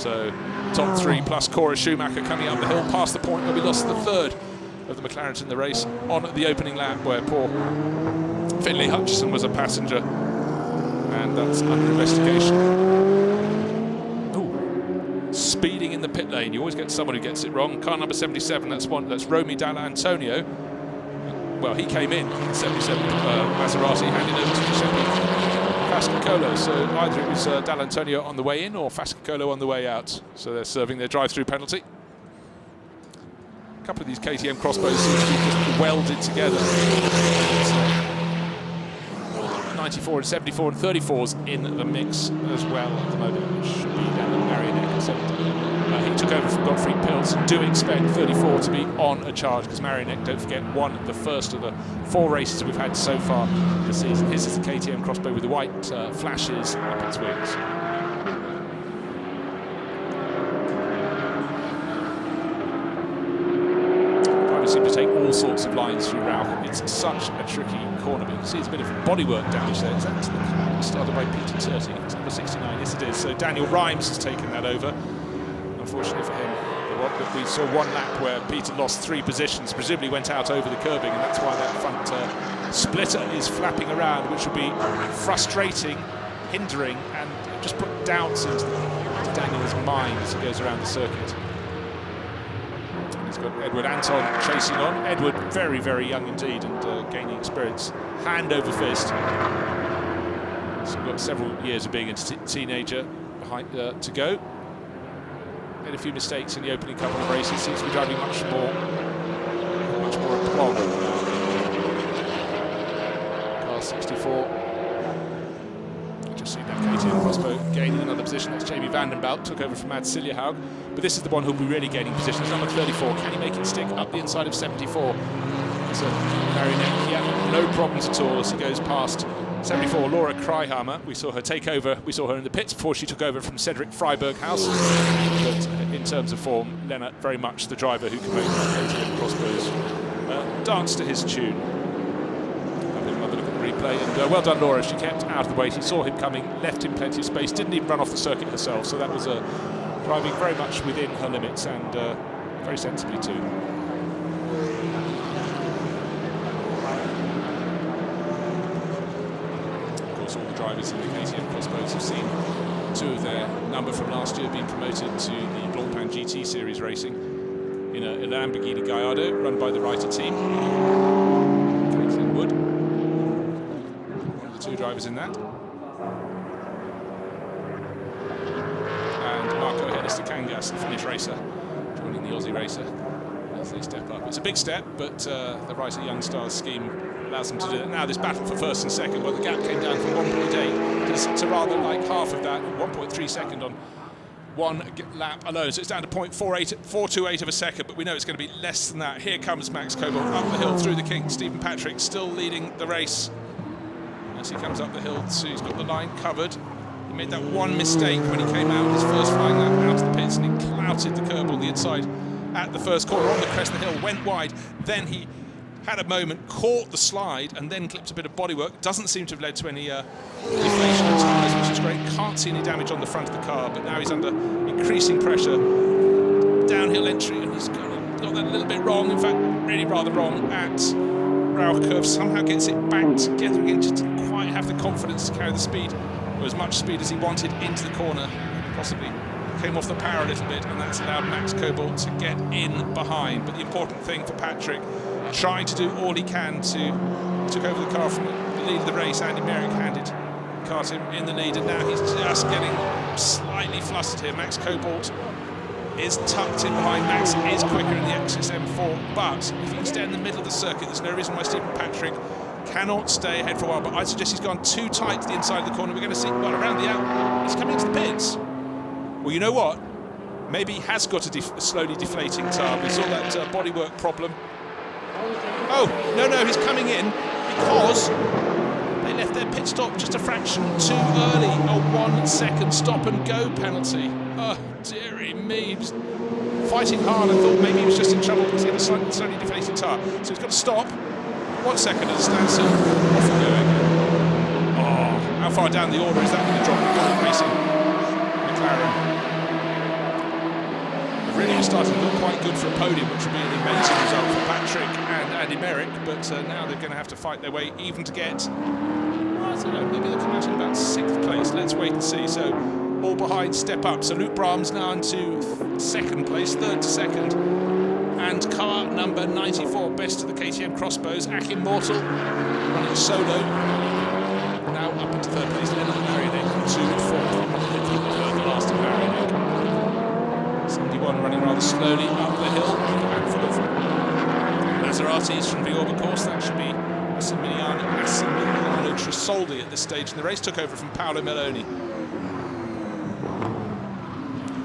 So top 3 plus Cora Schumacher coming up the hill past the point where we lost the third of the McLarens in the race on the opening lap, where poor Finlay Hutchison was a passenger, and that's under investigation. Ooh. Speeding in the pit lane, you always get someone who gets it wrong. Car number 77, that's Romy Dall'Antonio. Well, he came in 77 Maserati, handed over to Giuseppe Fascicolo. So either it was Dall'Antonio on the way in or Fascicolo on the way out. So they're serving their drive-through penalty. A couple of these KTM crossbows seem to be just welded together. 94 and 74 and 34s in the mix as well at the moment, which should be down at Marionette. So he took over from Godfrey Pilz. Do expect 34 to be on a charge, because Marionette, don't forget, won the first of the 4 races we've had so far this season. His is the KTM crossbow with the white flashes up its wings. Seem to take all sorts of lines through Rauch. It's such a tricky corner, but you can see there's a bit of bodywork damage there. Is that started by Peter Turty? It's number 69. Yes, it is. So Daniel Rhymes has taken that over. Unfortunately for him, we saw one lap where Peter lost 3 positions, presumably went out over the curbing, and that's why that front splitter is flapping around, which will be frustrating, hindering, and just put doubts into the into Daniel's mind as he goes around the circuit. He's got Edward Anton chasing on. Edward very, very young indeed and gaining experience. Hand over fist. He's got several years of being a teenager behind, to go. Made a few mistakes in the opening couple of races. Seems to be driving much more aplomb. Car 64. Just seen that KTM crossbow gaining another position. That's Jamie Vandenbelt, took over from Mads Siljehaug. But this is the one who'll be really gaining position. It's number 34. Can he make it stick up the inside of 74? It's a marionette. Yeah, no problems at all as he goes past 74. Laura Kryhammer, we saw her take over. We saw her in the pits before she took over from Cedric Freiberghaus. But in terms of form, Lennart very much the driver who can make KTM crossbows dance to his tune. Another look at the replay, and well done Laura. She kept out of the way. She saw him coming, left him plenty of space, didn't even run off the circuit herself. So that was driving very much within her limits and very sensibly too. All the drivers in the KTM crossbows have seen two of their number from last year being promoted to the Blancpain GT Series racing in a Lamborghini Gallardo run by the Reiter team. Caitlin Wood, one of the two drivers in that. And Marco Hennis de Cangas, the Finnish racer, joining the Aussie racer as they step up. It's a big step, but the Reiter Young Stars scheme allows them to do it. Now this battle for first and second, well the gap came down from 1.8 to rather like half of that, 1.3 second on one lap alone. So it's down to 428 of a second, but we know it's going to be less than that. Here comes Max Cobold up the hill through the kink. Stephen Patrick still leading the race as he comes up the hill. So he's got the line covered. He made that one mistake when he came out, his first flying lap out of the pits, and he clouted the curb on the inside at the first corner on the crest of the hill, went wide, then he had a moment, caught the slide, and then clipped a bit of bodywork. Doesn't seem to have led to any deflation of tyres, which is great. Can't see any damage on the front of the car, but now he's under increasing pressure. Downhill entry, and he's got that a little bit wrong. In fact, really rather wrong at Rauch curve. Somehow gets it back together again, just didn't quite have the confidence to carry the speed, or as much speed as he wanted into the corner. Possibly came off the power a little bit, and that's allowed Max Cobold to get in behind. But the important thing for Patrick, trying to do all he can to took over the car from the lead of the race. Andy Merrick handed car to him in the lead, and now he's just getting slightly flustered here. Max Cobold is tucked in behind. Max is quicker in the XSM4, but if he can stay in the middle of the circuit, there's no reason why Stephen Patrick cannot stay ahead for a while. But I suggest he's gone too tight to the inside of the corner. We're going to see, well, around the out, he's coming into the pits. Well, you know what? Maybe he has got a slowly deflating tyre. We saw that bodywork problem. Oh, no, he's coming in because they left their pit stop just a fraction too early. A 1 second stop and go penalty. Oh, dearie me. He was fighting hard. I thought maybe he was just in trouble because he had a slightly deflating tyre. So he's got to stop. 1 second at a standstill. Off we go again. Oh, how far down the order is that going to drop? Racing McLaren. Really starting to look quite good for a podium, which would be an amazing result for Patrick and Andy Merrick, but now they're going to have to fight their way even to get, I don't know, maybe they'll come out in about 6th place. Let's wait and see. So all behind step up. So Luke Brahms now into 2nd place, 3rd to 2nd, and car number 94, best of the KTM crossbows, Akim Mortal running solo, now up into 3rd place. Lennart Marionek to 4th, the last of Marionek. 71 running rather slowly up the hill. Handful of Maseratis from the Orba course. That should be Massimiliano Trisoldi at this stage in the race. Took over from Paolo Meloni.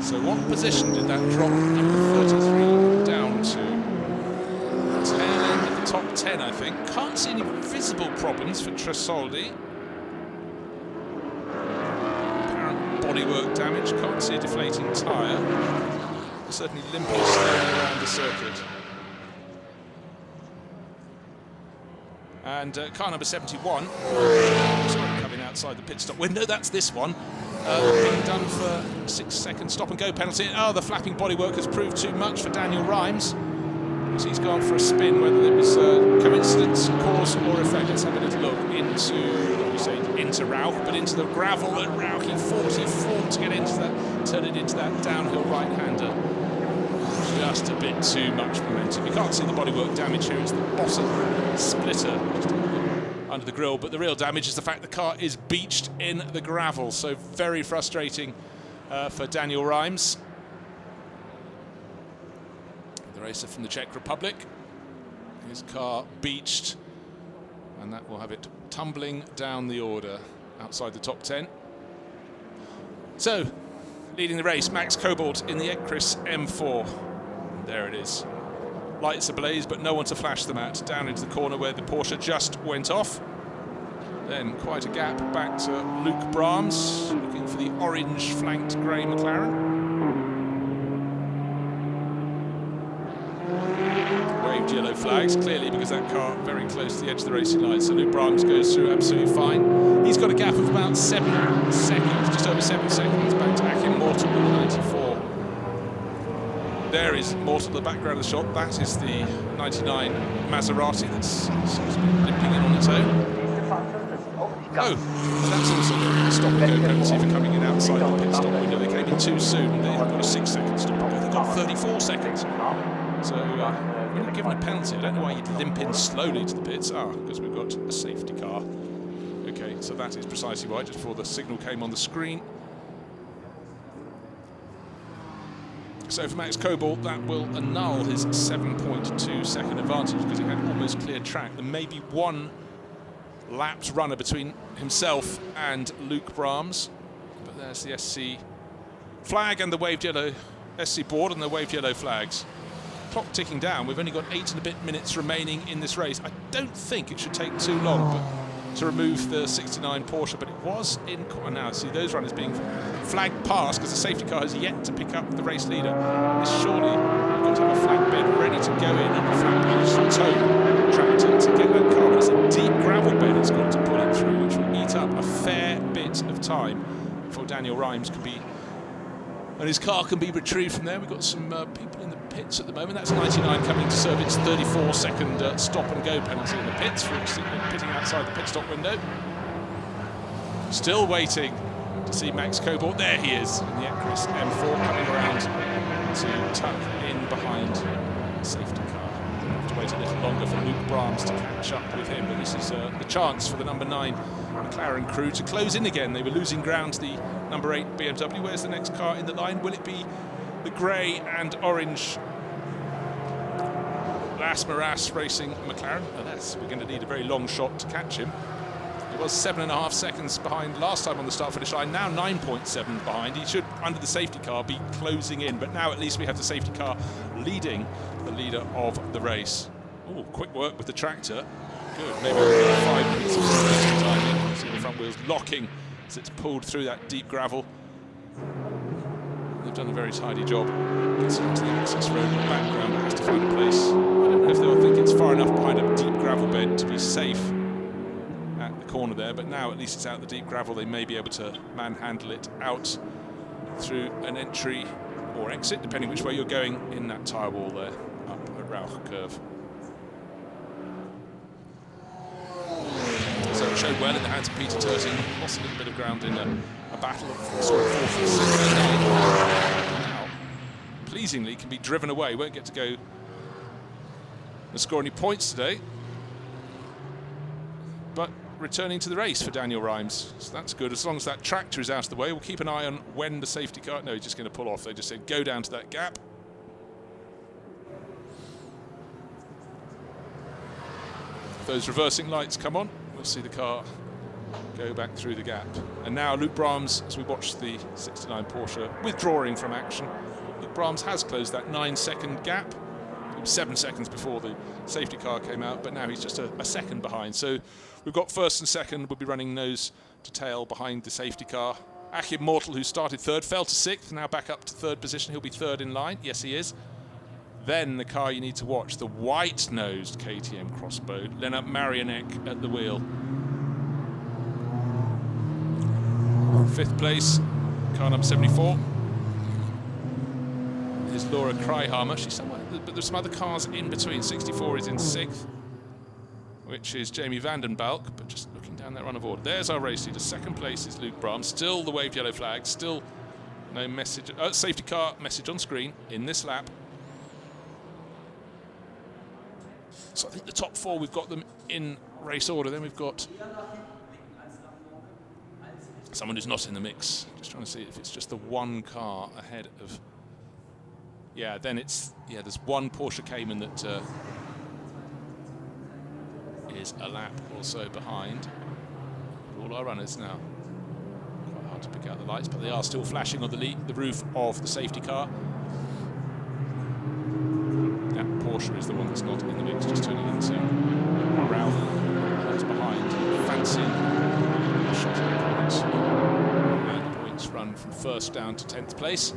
So what position did that drop number 33 down to? Tail end of the top 10, I think. Can't see any visible problems for Trisoldi. Bodywork damage, can't see a deflating tyre. Certainly limping slowly around the circuit. And car number 71, sorry, coming outside the pit stop window, that's this one. Being done for 6 second stop and go penalty. Oh, the flapping bodywork has proved too much for Daniel Rhymes. So he's gone for a spin, whether it was coincidence, cause or effect. Let's have a little look into Rauch, but into the gravel. And Rauch, he fought to get into that, turn it into that downhill right-hander. Just a bit too much momentum. You can't see the bodywork damage here. It's the bottom splitter just under the grille, but the real damage is the fact the car is beached in the gravel. So very frustrating for Daniel Rhymes, the racer from the Czech Republic. His car beached, and that will have it tumbling down the order outside the top 10. So, leading the race, Max Kobold in the Ekris M4. There it is. Lights ablaze, but no one to flash them at. Down into the corner where the Porsche just went off. Then quite a gap back to Luke Brahms, looking for the orange flanked grey McLaren. Waved yellow flags, clearly because that car very close to the edge of the racing line. So Luke Brahms goes through absolutely fine. He's got a gap of about 7 seconds, just over 7 seconds, back to Achim Mortal in the 94. There is Mortal in the background of the shot. That is the 99 Maserati that's limping in on its own. Oh, that's also the stop and go penalty for coming in outside the pit stop window. They came in too soon. They got a 6-second stop and go. They got 34 seconds. So when you're given a penalty, I don't know why you'd limp in slowly to the pits. Because we've got a safety car. Okay, so that is precisely why, just before the signal came on the screen. So for Max Kobold, that will annul his 7.2 second advantage because he had almost clear track. There may be one lapped runner between himself and Luke Brahms, but there's the SC flag and the waved yellow SC board and the waved yellow flags. Clock ticking down. We've only got 8 and a bit minutes remaining in this race. I don't think it should take too long to remove the 69 Porsche, but it was in. Now see those runners being flagged past because the safety car has yet to pick up the race leader. Surely you've got to have a flag bed ready to go in, and a flag bed is tow tractor to get that car. But it's a deep gravel bed it's got to pull it through, which will eat up a fair bit of time before Daniel Rhymes can be, and his car can be retrieved from there. We've got some people in the pits at the moment. That's 99 coming to serve its 34-second stop and go penalty in the pits for pitting outside the pit stop window. Still waiting to see Max Kobold. There he is in the Ekris M4 coming around to tuck in behind the safety car. We'll have to wait a little longer for Luke Brahms to catch up with him, but this is the chance for the number 9 McLaren crew to close in again. They were losing ground to the number 8 BMW. Where's the next car in the line? Will it be the grey and orange Las Maras racing McLaren? Unless we're going to need a very long shot to catch him. He was 7.5 seconds behind last time on the start-finish line, now 9.7 behind. He should, under the safety car, be closing in, but now at least we have the safety car leading the leader of the race. Oh, quick work with the tractor. Good, maybe 5 minutes of time. See the front wheels locking as it's pulled through that deep gravel. They've done a very tidy job. Gets onto the access road in the background, but has to find a place. I don't know if they'll think it's far enough behind a deep gravel bed to be safe at the corner there, but now at least it's out the deep gravel. They may be able to manhandle it out through an entry or exit, depending which way you're going in that tyre wall there, up a Rauch curve. So it showed well in the hands of Peter Terting. Lost a little bit of ground in a battle of sort of 4th and 6th. Now, pleasingly, can be driven away. Won't get to go and score any points today. But returning to the race for Daniel Rhymes. So that's good. As long as that tractor is out of the way, we'll keep an eye on when the safety car... No, he's just going to pull off. They just said go down to that gap. If those reversing lights come on, we'll see the car go back through the gap. And now Luke Brahms, as we watch the 69 Porsche withdrawing from action, Luke Brahms has closed that 9-second gap. It was 7 seconds before the safety car came out, but now he's just a second behind. So we've got first and second, we'll be running nose to tail behind the safety car. Achim Mortal, who started third, fell to 6th, now back up to 3rd position. He'll be 3rd in line. Yes, he is. Then the car you need to watch, the white-nosed KTM Crossbow, Lennart Marianek at the wheel. 5th place, car number 74. is Laura Kryhammer. She's somewhere, but there's some other cars in between. 64 is in 6th, which is Jamie Vandenbalk, but just looking down that run of order. There's our race leader. 2nd place is Luke Brahms. Still the waved yellow flag. Still no message. Safety car message on screen in this lap. So I think the top 4, we've got them in race order. Then we've got someone who's not in the mix. Just trying to see if it's just the one car ahead of... Yeah, then it's... Yeah, there's one Porsche Cayman that is a lap or so behind. All our runners now. Quite hard to pick out the lights, but they are still flashing on the roof of the safety car. That Porsche is the one that's not in the mix, just turning into Ralph. That's behind. Fancy shot at the points. And the points run from 1st down to 10th place.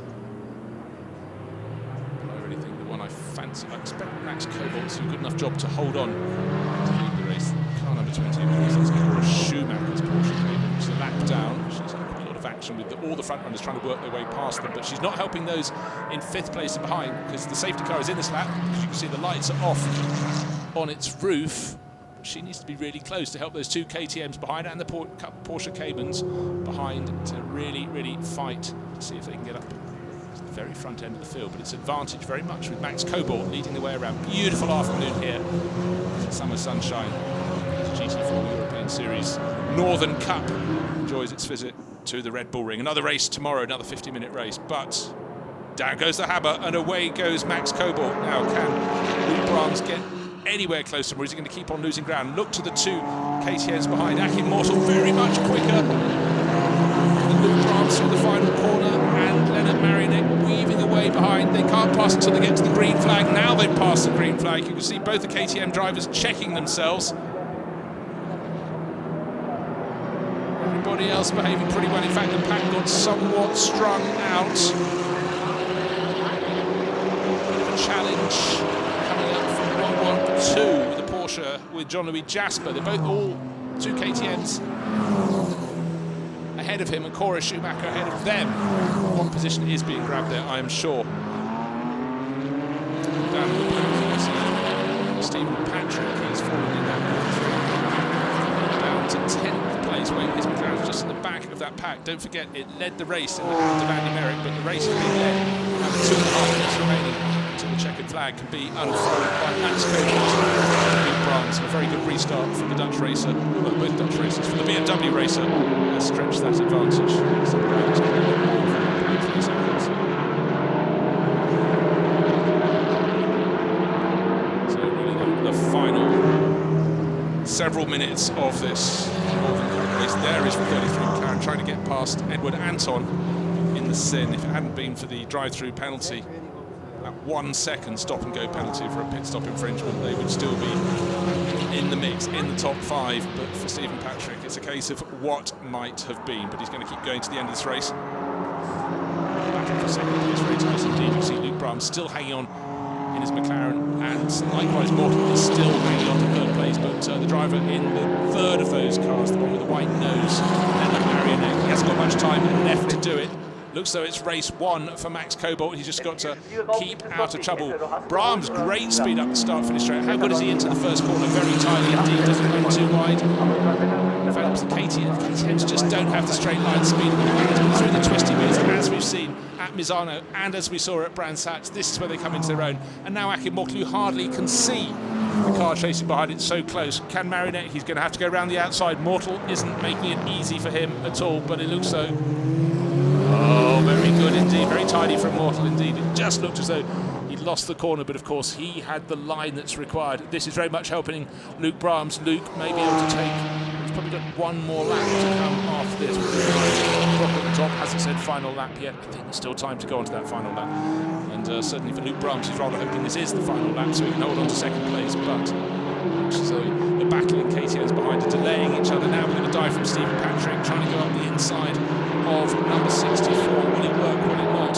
I really think the one I fancy, I expect Max Cobalt to do a good enough job to hold on to lead the race. Car number 20, it's Cora Schumacher's Porsche Cayman. She's a lap down. She's had quite a lot of action with all the front runners trying to work their way past them, but she's not helping those in 5th place and behind, because the safety car is in this lap. As you can see, the lights are off on its roof. She needs to be really close to help those 2 KTMs behind her and the Porsche Caymans behind to really, really fight to see if they can get up to the very front end of the field. But it's advantage very much with Max Cobalt leading the way around. Beautiful afternoon here. Summer sunshine. GT4 European Series Northern Cup enjoys its visit to the Red Bull Ring. Another race tomorrow, another 50-minute race. But down goes the hammer and away goes Max Cobalt. Now can Luke Brahms get anywhere close to him, or is he going to keep on losing ground? Look to the 2 KTMs behind. Akin Mortal very much quicker than Luke Brahms through the final corner, and Leonard Marionette weaving away behind. They can't pass until they get to the green flag. Now they've passed the green flag. You can see both the KTM drivers checking themselves. Everybody else behaving pretty well. In fact, the pack got somewhat strung out. Bit of a challenge coming up from 1-1-2 with the Porsche with Jean-Louis Jasper. They're both all 2 KTMs ahead of him, and Cora Schumacher ahead of them. One position is being grabbed there, I am sure. Down in the back, Stephen Patrick is falling in that. Down to 10th place. Wait, his McLaren's just in the back of that pack. Don't forget, it led the race in the hand of Andy Merrick, but the race is being led. And the 2.5 minutes remaining until the checkered flag can be unfurled by Max Cobalt and Luke Brahms. A very good restart for the Dutch racer, well, both Dutch racers, for the BMW racer, has stretched that advantage. So really the final several minutes of this race. There is from 33 McLaren trying to get past Edward Anton in the sin. If it hadn't been for the drive-through penalty, that 1 second stop-and-go penalty for a pit stop infringement, they would still be in the mix, in the top 5. But for Stephen Patrick, it's a case of what might have been. But he's going to keep going to the end of this race. Back for second place race, because indeed you see Luke Brahms still hanging on in his McLaren, and likewise Morton is still hanging on to 3rd place. But the driver in the 3rd of those cars, the one with the white nose, Leonard Marionette, he hasn't got much time left to do it. Looks though it's race 1 for Max Cobalt. He's just got to keep out of trouble. Brahms, great speed up the start-finish straight. How good is he into the first corner? Very tightly indeed, doesn't go too wide. Develops the KTMs just don't have the straight line speed. Through the twisty bits, as we've seen at Misano and as we saw at Brands Hatch, this is where they come into their own. And now Akin Mortal, who hardly can see the car chasing behind it, so close. Can Marionette, he's going to have to go around the outside. Mortal isn't making it easy for him at all, but it looks so. Oh, very good indeed, very tidy from Mortal indeed. It just looked as though he'd lost the corner, but of course he had the line that's required. This is very much helping Luke Brahms. Luke may be able to take, he's probably got one more lap to come after this. Drop at the top, hasn't said final lap yet. I think there's still time to go on to that final lap. And certainly for Luke Brahms, he's rather hoping this is the final lap so he can hold on to 2nd place. But so the battling KTMs behind are delaying each other now. We're going to die from Stephen Patrick, trying to go up the inside of number 64. Will it work? Will it not?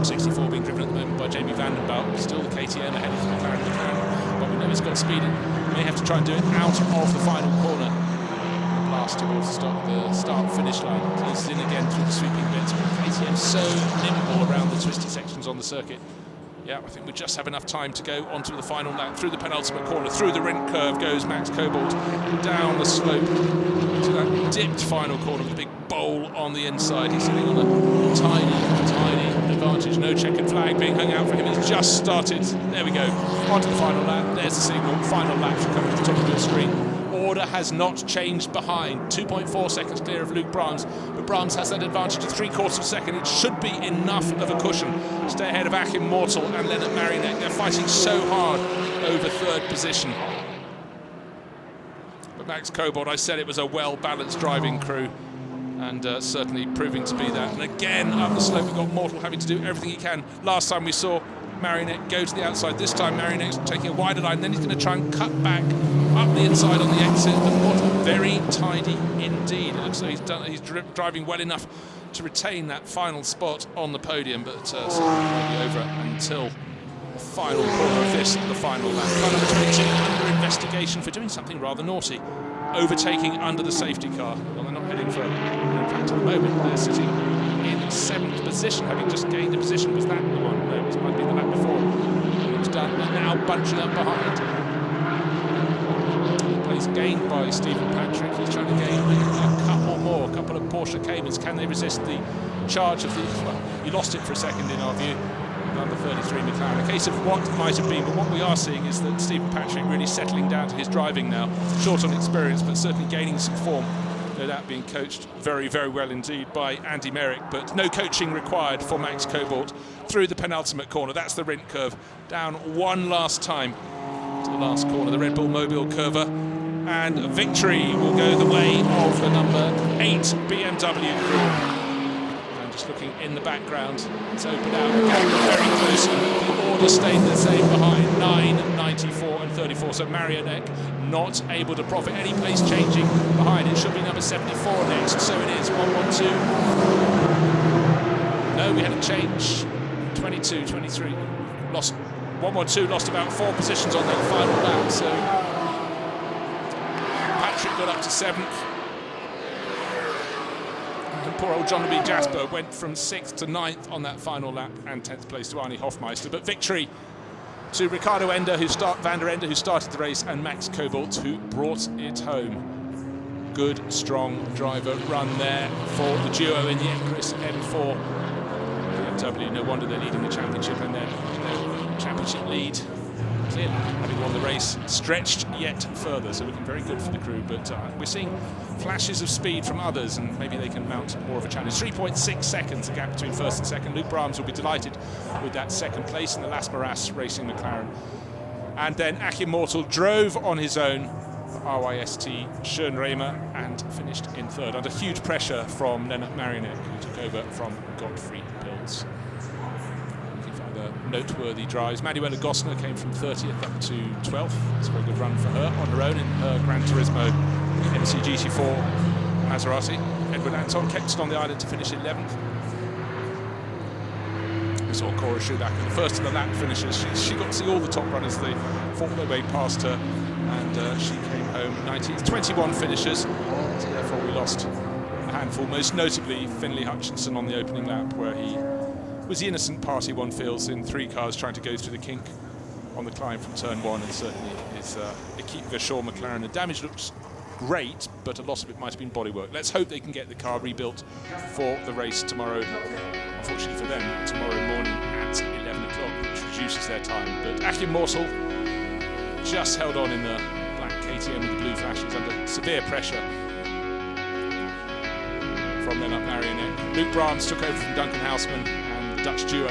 64 being driven at the moment by Jamie Vandenbalk. Still the KTM ahead of the McLaren. But we know he's got speed. May have to try and do it out of the final corner. fast towards the start-finish line. He's in again through the sweeping bits. KTM so nimble around the twisty sections on the circuit. Yeah, I think we just have enough time to go onto the final lap. Through the penultimate corner, through the Rindt curve goes Max Cobalt, down the slope to that dipped final corner with a big bowl on the inside. He's sitting on a tiny advantage. No checkered flag being hung out for him. He's just started. There we go. Onto the final lap. There's the signal. Final lap should come to the top of your screen. Order has not changed behind. 2.4 seconds clear of Luke Brahms, but Brahms has that advantage of 3/4 of a second. It should be enough of a cushion to stay ahead of Achim Mortal and Lennart Marinek. They're fighting so hard over third position. But Max Cobalt, I said it was a well-balanced driving crew, and certainly proving to be that. And again, up the slope, we've got Mortal having to do everything he can. Last time we saw Marinek go to the outside. This time Marinek's taking a wider line, then he's going to try and cut back up the inside on the exit. But Mortal very tidy indeed. It looks like he's driving well enough to retain that final spot on the podium, but certainly won't be over until the final corner of this, the final lap. Car number 22 under investigation for doing something rather naughty, overtaking under the safety car. Well, they're not heading for an impact at the moment. They're sitting in 7th position, having just gained a position. Was that the one? No, it might be the lap before. It was done, and now bunching up behind. Place gained by Stephen Patrick. He's trying to gain a couple more, a couple of Porsche Caymans. Can they resist the charge of the... Well, he lost it for a second in our view. Number 33 McLaren. A case of what might have been, but what we are seeing is that Stephen Patrick really settling down to his driving now. Short on experience, but certainly gaining some form. No doubt being coached very, very well indeed by Andy Merrick, but no coaching required for Max Cobalt through the penultimate corner. That's the Rindt curve. Down one last time to the last corner, the Red Bull Mobile curver. And victory will go the way of the number 8 BMW crew. Just looking in the background, it's opened out again, very close. The order stayed the same behind 9, 94 and 34. So Marinek not able to profit. Any place changing behind. It should be number 74 next. So it is 112. No, we had a change. 22, 23. Lost 112. Lost about 4 positions on that final lap. So Patrick got up to 7th. Poor old John B. Jasper went from 6th to 9th on that final lap, and 10th place to Arnie Hofmeister. But victory to Ricardo Ender, van der Ende, who started the race, and Max Cobalt, who brought it home. Good, strong driver run there for the duo in the Chris M4 BMW. No wonder they're leading the championship, and their championship lead, clearly, having won the race, stretched yet further. So looking very good for the crew, but we're seeing flashes of speed from others, and maybe they can mount more of a challenge. 3.6 seconds, the gap between first and second. Luke Brahms will be delighted with that second place in the Las Maras Racing McLaren. And then Achim Mortal drove on his own for RYST Schönrehmer and finished in 3rd under huge pressure from Lennart Marinek, who took over from Gottfried Pilz. Noteworthy drives. Manuela Gosner came from 30th up to 12th. It's a very good run for her on her own in her Gran Turismo MC GT4 Maserati. Edward Anton kept it on the island to finish 11th. We saw Cora Schumacher, the first of the lap finishers. She got to see all the top runners. They fought their way past her, and she came home 19th. 21 finishers, so therefore we lost a handful, most notably Finlay Hutchinson on the opening lap, where he was the innocent party, one feels, in 3 cars trying to go through the kink on the climb from turn 1, and certainly his Equipe Verschoor McLaren. The damage looks great, but a lot of it might have been bodywork. Let's hope they can get the car rebuilt for the race tomorrow. Unfortunately for them, tomorrow morning at 11 o'clock, which reduces their time. But Achim Mortal just held on in the black KTM with the blue flashes under severe pressure from Lennart Marinek. Luke Brahms took over from Duncan Houseman, and the Dutch duo,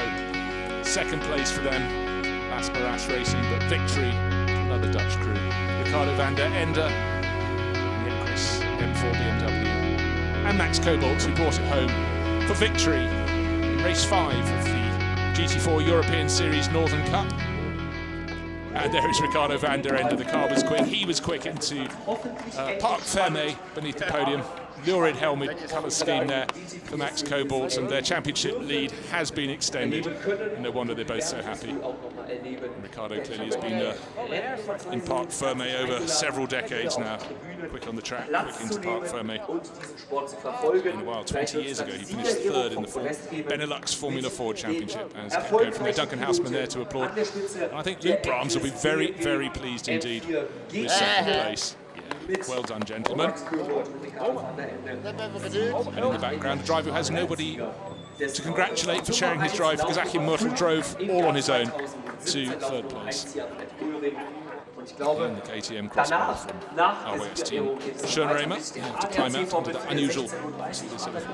2nd place for them, Las Maras Racing, but victory, another Dutch crew. Ricardo van der Ende, Chris M4 BMW, and Max Cobalt, who brought it home for victory in race 5 of the GT4 European Series Northern Cup. And there is Ricardo van der Ende. The car was quick. He was quick into Parc Fermé beneath the podium. lurid helmet colour scheme there for Max Cobalt, and their championship lead has been extended. No wonder they're both so happy. And Ricardo clearly has been in Parc Ferme over several decades now. Quick on the track, quick into Parc Ferme. It's been a while, 20 years ago he finished third in the Benelux Formula 4 Championship, and has kept going from there. Duncan Houseman there to applaud. And I think Luke Brahms will be very, very pleased indeed with second place. Yeah. Well done, gentlemen. And in the background, a driver who has nobody to congratulate for sharing his drive, because Achim Mörtel drove all on his own to third place. In the KTM crossbar from our West team. Schöneremer to climb out under the unusual sort of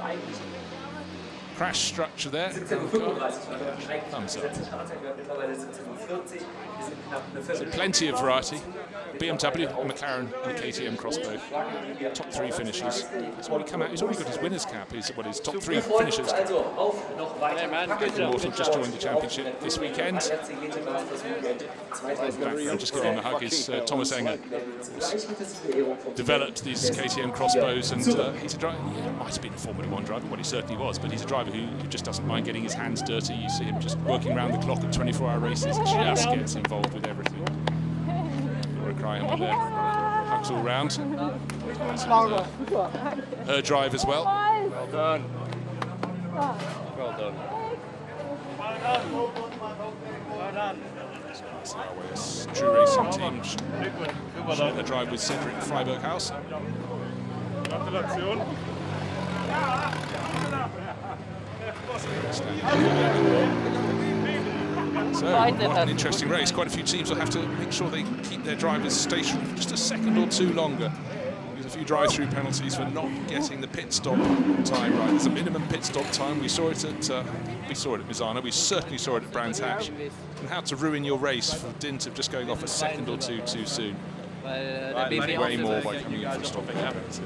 crash structure there. Thumbs up. So plenty of variety. BMW, McLaren and the KTM crossbow. Top three finishes. He's already come out, he's already got his winner's cap. His top three finishes. Mortal just joined the championship this weekend. I'm just giving him a hug. Is Thomas Enger. Developed these KTM crossbows, and he's a driver. He might have been a Formula 1 driver, well he certainly was, but he's a driver who just doesn't mind getting his hands dirty. You see him just working around the clock at 24-hour races, just gets involved with everything. Crying on there, hugs all round. Her drive as well. Well done. Well done. Well done. So that's our True Racing team. Share their drive with Cedric Freiberghaus. So, an interesting race. Quite a few teams will have to make sure they keep their drivers stationary for just a second or two longer. There's a few drive-through penalties for not getting the pit stop time right. There's a minimum pit stop time. We saw it at Misano. We certainly saw it at Brands Hatch. And how to ruin your race for dint of just going off a second or two too soon. Way more by coming in for a stopping penalty.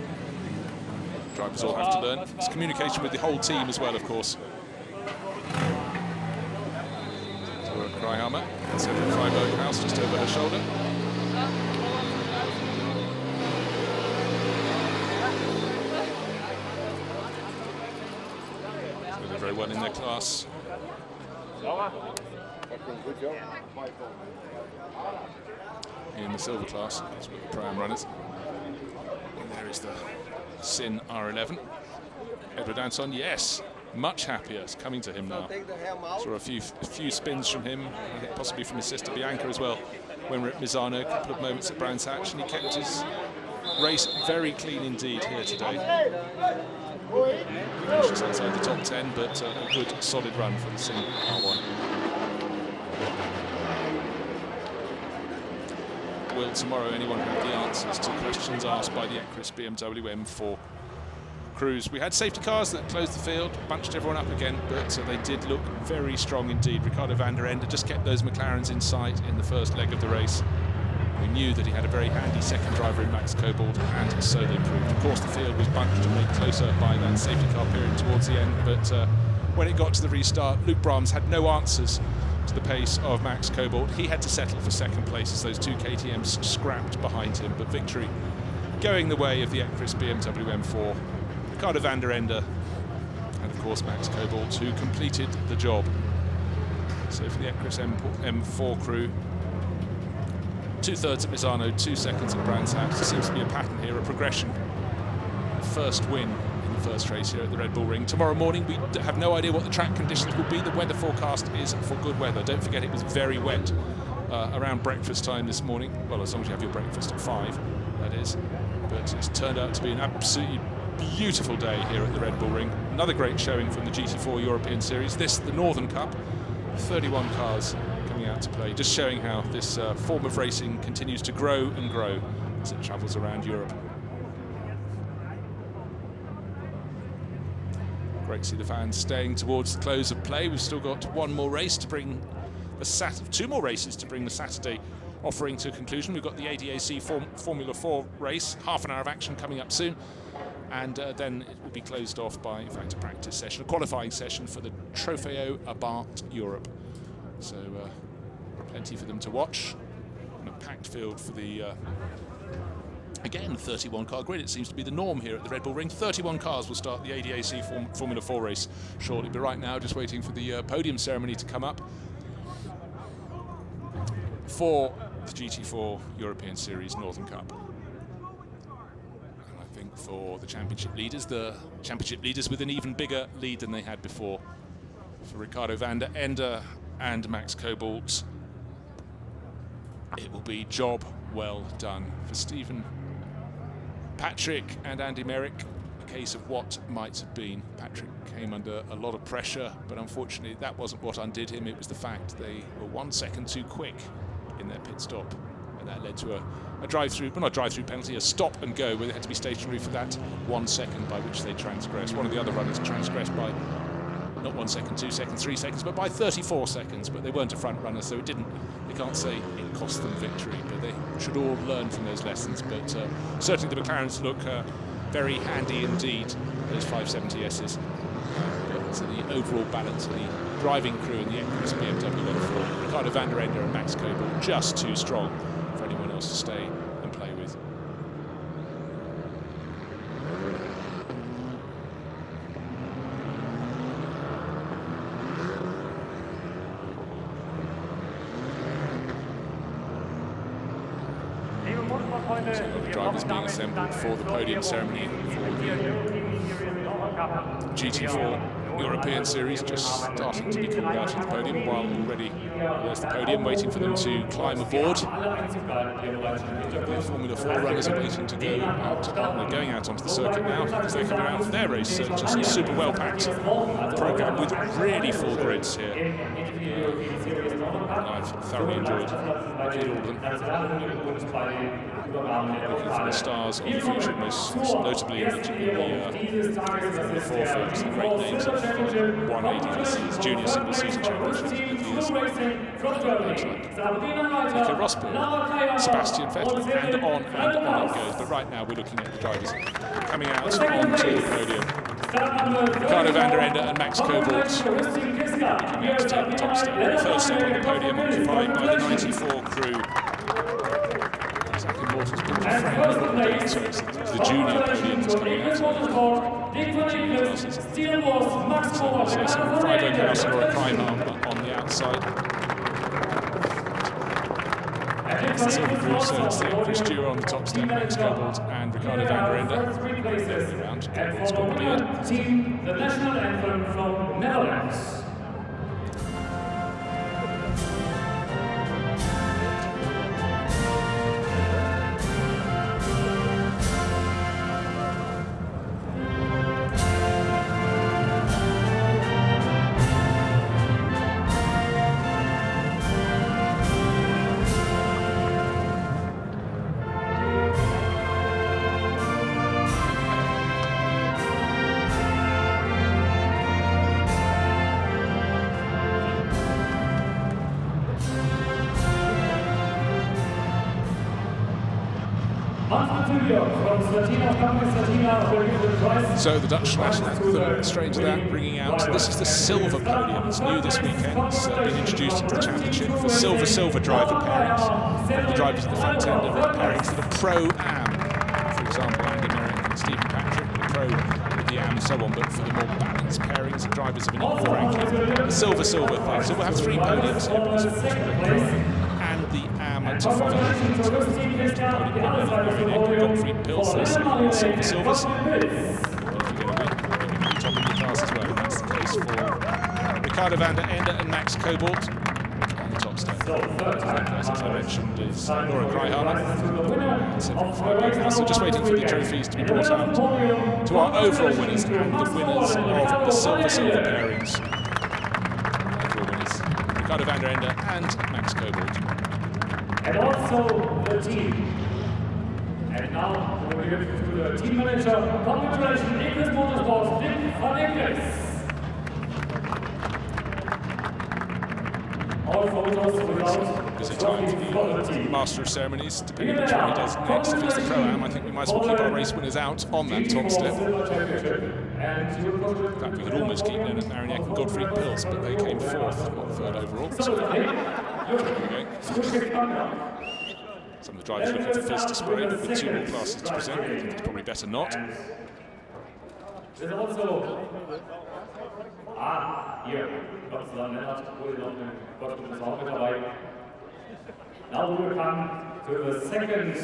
Drivers all have to learn. It's communication with the whole team as well, of course. Kryhammer, Cedric Freiberghaus just over her shoulder. So they're very well in their class. In the silver class, that's with the Pro-Am runners. And there is the Sin R11. Edward Anton, yes. Much happier. It's coming to him now. Saw a few spins from him, I think possibly from his sister Bianca as well, when we were at Misano, a couple of moments at Brands Hatch, and he kept his race very clean indeed here today. Finishes outside the top 10, but a good solid run for the Sin R1. Will tomorrow anyone have the answers to questions asked by the Ecris BMW M4 crews? We had safety cars that closed the field, bunched everyone up again, but they did look very strong indeed. Ricardo van der Ende just kept those McLarens in sight in the first leg of the race. We knew that he had a very handy second driver in Max Cobalt, and so they proved. Of course, the field was bunched and made closer by that safety car period towards the end, but when it got to the restart, Luke Brahms had no answers to the pace of Max Cobalt. He had to settle for second place as those two KTMs scrapped behind him, but victory going the way of the Ecris BMW M4. Ricardo van der Ende, and of course Max Cobalt, who completed the job. So for the Ecris M4 crew, 2/3 at Misano, 2 seconds at Brands Hatch. There seems to be a pattern here, a progression. First win in the first race here at the Red Bull Ring. Tomorrow morning we have no idea what the track conditions will be. The weather forecast is for good weather. Don't forget it was very wet around breakfast time this morning. Well, as long as you have your breakfast at 5, that is. But it's turned out to be an absolutely beautiful day here at the Red Bull Ring. Another great showing from the GT4 European Series. This, the Northern Cup, 31 cars coming out to play, just showing how this form of racing continues to grow and grow as it travels around Europe. Great to see the fans staying towards the close of play. We've still got one more race to bring two more races to bring the Saturday offering to a conclusion. We've got the ADAC Formula 4 race, half an hour of action coming up soon. And then it will be closed off by, in fact, a practice session, a qualifying session for the Trofeo Abarth Europe. So plenty for them to watch, and a packed field for the Again, 31 car grid. It seems to be the norm here at the Red Bull Ring. 31 cars will start the ADAC Formula 4 race shortly. But right now, just waiting for the podium ceremony to come up for the GT4 European Series Northern Cup. And I think for the championship leaders with an even bigger lead than they had before. For Ricardo van der Ende and Max Cobalt, it will be job well done. For Stephen, Patrick and Andy Merrick, a case of what might have been. Patrick came under a lot of pressure, but unfortunately that wasn't what undid him. It was the fact they were 1 second too quick in their pit stop, and that led to a drive-through, well, not drive-through penalty, a stop and go, where they had to be stationary for that 1 second by which they transgressed. One of the other runners transgressed by not 1 second, 2 seconds, 3 seconds, but by 34 seconds. But they weren't a front runner, so they can't say it cost them victory, but they should all learn from those lessons. But certainly the McLarens look very handy indeed, those 570Ss. But the overall balance of the driving crew in the Equus BMW M4, Ricardo van der Ende and Max Cobalt, just too strong for anyone else to stay and play with. So the drivers being assembled for the podium ceremony for the GT4 European Series, just starting to be called out at the podium, while already there's the podium waiting for them to climb aboard. The Formula 4 runners are waiting to go out. They're going out onto the circuit now because they're coming around for their race. So just a super well packed programme with really full grids here. And I've thoroughly enjoyed looking at all of them. Looking for the stars of the future, most notably in the Formula 4 field, some great names of won ADVC's Junior Single Season Championship over the years. Nico Rosberg, Sebastian Vettel, and on it goes. But right now we're looking at the drivers coming out onto the podium. Ricardo van der Ende and Max Cobalt coming out to take the top step. First step on the podium occupied by the 94 crew. It's the junior podium that's coming out. So some Friday House or a prime on the outside. It's the silver crew, so it's the Chris Dewar on the top step, Max Cobalt and Ricardo van der Ende. Round, Cobalt's got the lead. Team, the national anthem from Netherlands. So the Dutch national anthem, strange that, bringing out, this is the silver podium. It's new this weekend. It's been introduced into the championship for silver driver pairings. The drivers at the front end of the pairings that are pro-am. For example, Andy Merrick and Stephen Patrick, the pro with the am and so on, but for the more balanced pairings, the drivers of an equal ranking. The silver thing. So we'll have 3 podiums here, because of the and the am to follow. Gottfried Pils, they're second, silvers. If you're going to win, you're going to be top in your class as well. And that's the case for Ricardo van der Ende and Max Cobalt on the top step. As I mentioned, is Laura Kreihamer. So just waiting for the trophies to be brought out to our overall winners and the winners of the silver pairings. Overall winners, Ricardo van der Ende and Max Cobalt. And also the team. And now we give it to the team manager. Congratulations, Equus Motorsports, Dick van Equus. All photos without busy time for the Master of Ceremonies, depending on which one he does next. If it's the Pro-Am, I think we might as well keep our race winners out on that top step. In fact, we could almost keep Leonard Marignac and Gottfried Pils, but they came 4th, not 3rd overall. So, there we go. Some of the drivers looking for fizz to spray, with 2 more classes to present. I think it's probably better not. There's also hier, Gott sei Dank, Lennart wurde noch eine Gottesdienst auch mit dabei. Now we will come to the second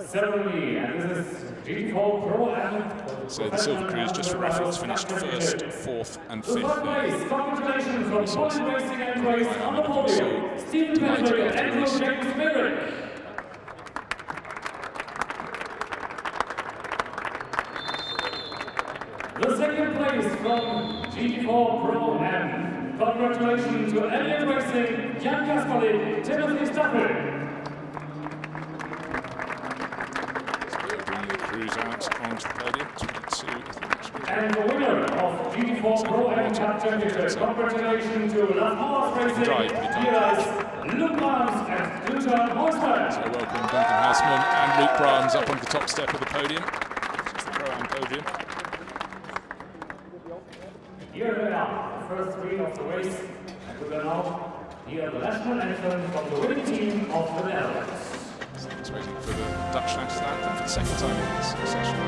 ceremony, and this is GT4 Pro Am. So the Silver Crews, just for reference, finished 1st, 4th and 5th First there. place, congratulations from Podium Racing and Race on the podium, Stephen Patrick and James Merrick. The second place from GT4 Pro Am. Congratulations to Elliott Racing, Jan Kasperlik, Timothy Stappel. Crews out onto the podium, 22. And the winner of GT4 Pro Am Cup Championship. Congratulations to Las Palmas Racing, Miras, Luke Barnes and Günther Horstberg. So welcome Duncan Hausman and Luke Barnes up on the top step of the podium, which is the Pro-Am podium. Here they are, the first 3 of the race, and we will now hear the national anthem from the winning team of the Netherlands. So it's waiting for the Dutch national anthem for the second time in this session.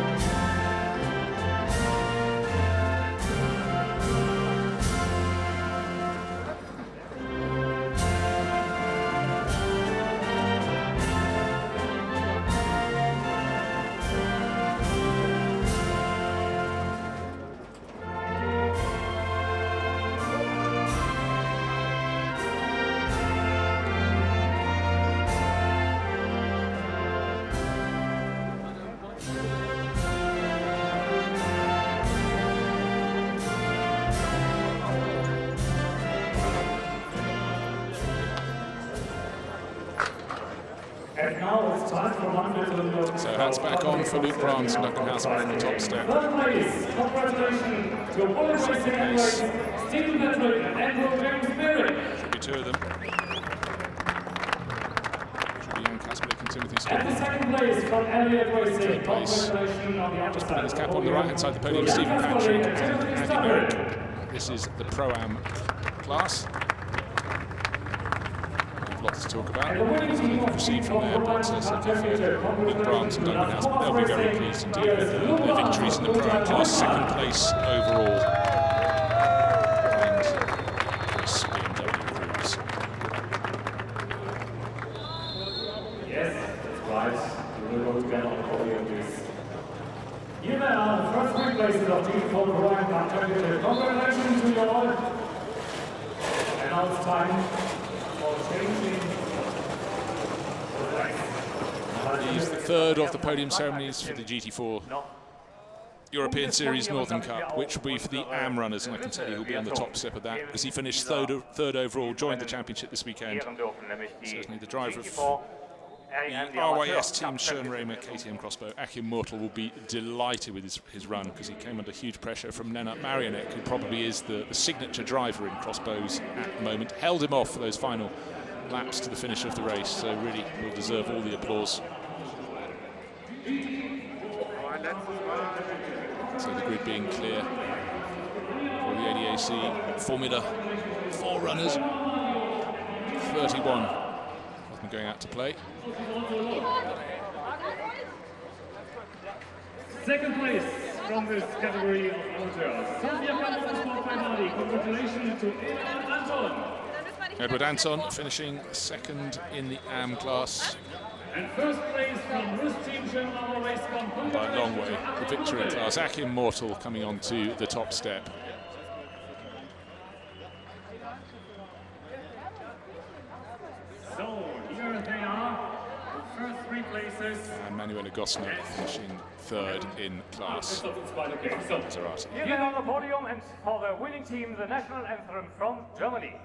And now it's time for one little. So hats back on for Luke Barnes and Duncan Hausman on the top step. Third place, congratulations to Podium Racing and Race, Stephen Patrick and James Merrick. Should be 2 of them. Should be Jan Kasperlik and Timothy And Stappel. the second place from Elliott Racing. Third place, Congratulations on the upper just putting his side. cap on the right hand side of the podium, Stephen Patrick and Andy Merrick. This is the Pro-Am class. Lots to talk about. And the winning team of Proceed from there, but as I said, Luke Barnes and Duncan Hausman, they'll be very pleased indeed with their victories in the Pro-Am class, second place overall. And Chris BMW Crews. Yes, that's right. We will go together on the podium, please. Here they are, the first 3 places of GT4 Pro Am Cup Championship. Congratulations to you all. And now it's time for changing the flags. He's the third of the podium ceremonies for the GT4 European Series Northern Cup, which will be for the AM runners, and I can tell you he'll be on the top step of that because he finished third overall, joined the championship this weekend. Certainly the driver of the RYS team, Schönrehmer KTM Crossbow, Achim Mortel, will be delighted with his run because he came under huge pressure from Nenad Marionek, who probably is the signature driver in crossbows at the moment. Held him off for those final laps to the finish of the race, so really will deserve all the applause. So the grid being clear for the ADAC Formula 4 runners. 31 of them going out to play. Second place from this category of amateurs. Sofia Motorsport Finale. Congratulations to Edward Anton. Edward Anton finishing second in the AM class. And first place from Rus Team Schönrehmer Race Comp. By a long way, the victory class. Achim Mortel coming on to the top step. So here they are, the first 3 places. And Manuela Gosner finishing third in class. Okay, so Maserati. Here on the podium, and for the winning team, the national anthem from Germany.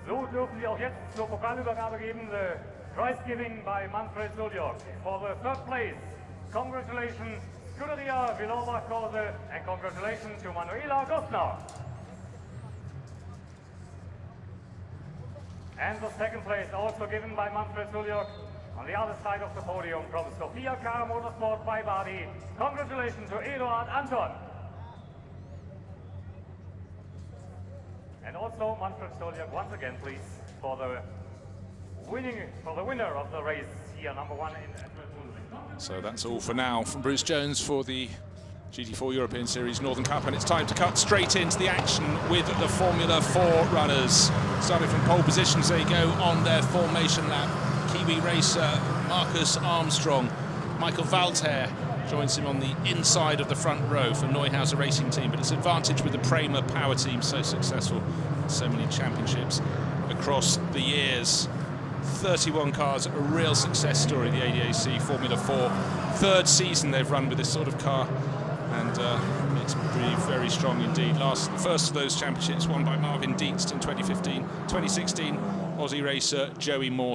So, Wort dürfen wir auch jetzt zur Pokalübergabe geben. The prize giving by Manfred Suljok. For the third place, congratulations, Scuderia Vilova Corse, and congratulations to Manuela Gostner. And the second place also given by Manfred Suljok on the other side of the podium from Sofia Car Motorsport by Badi. Congratulations to Eduard Anton. And also Manfred Suljok once again, please, for the winner of the race here, number 1 in. So that's all for now from Bruce Jones for the GT4 European Series Northern Cup, and it's time to cut straight into the action with the Formula 4 runners. Starting from pole positions, they go on their formation lap. Kiwi racer Marcus Armstrong. Michael Valter joins him on the inside of the front row for Neuhauser Racing Team, but it's advantage with the Prema Power Team, so successful, so many championships across the years. 31 cars, a real success story, the ADAC Formula 4. Third season they've run with this sort of car, and it's really very strong indeed. The first of those championships won by Marvin Dietz in 2015. 2016, Aussie racer Joey Moore.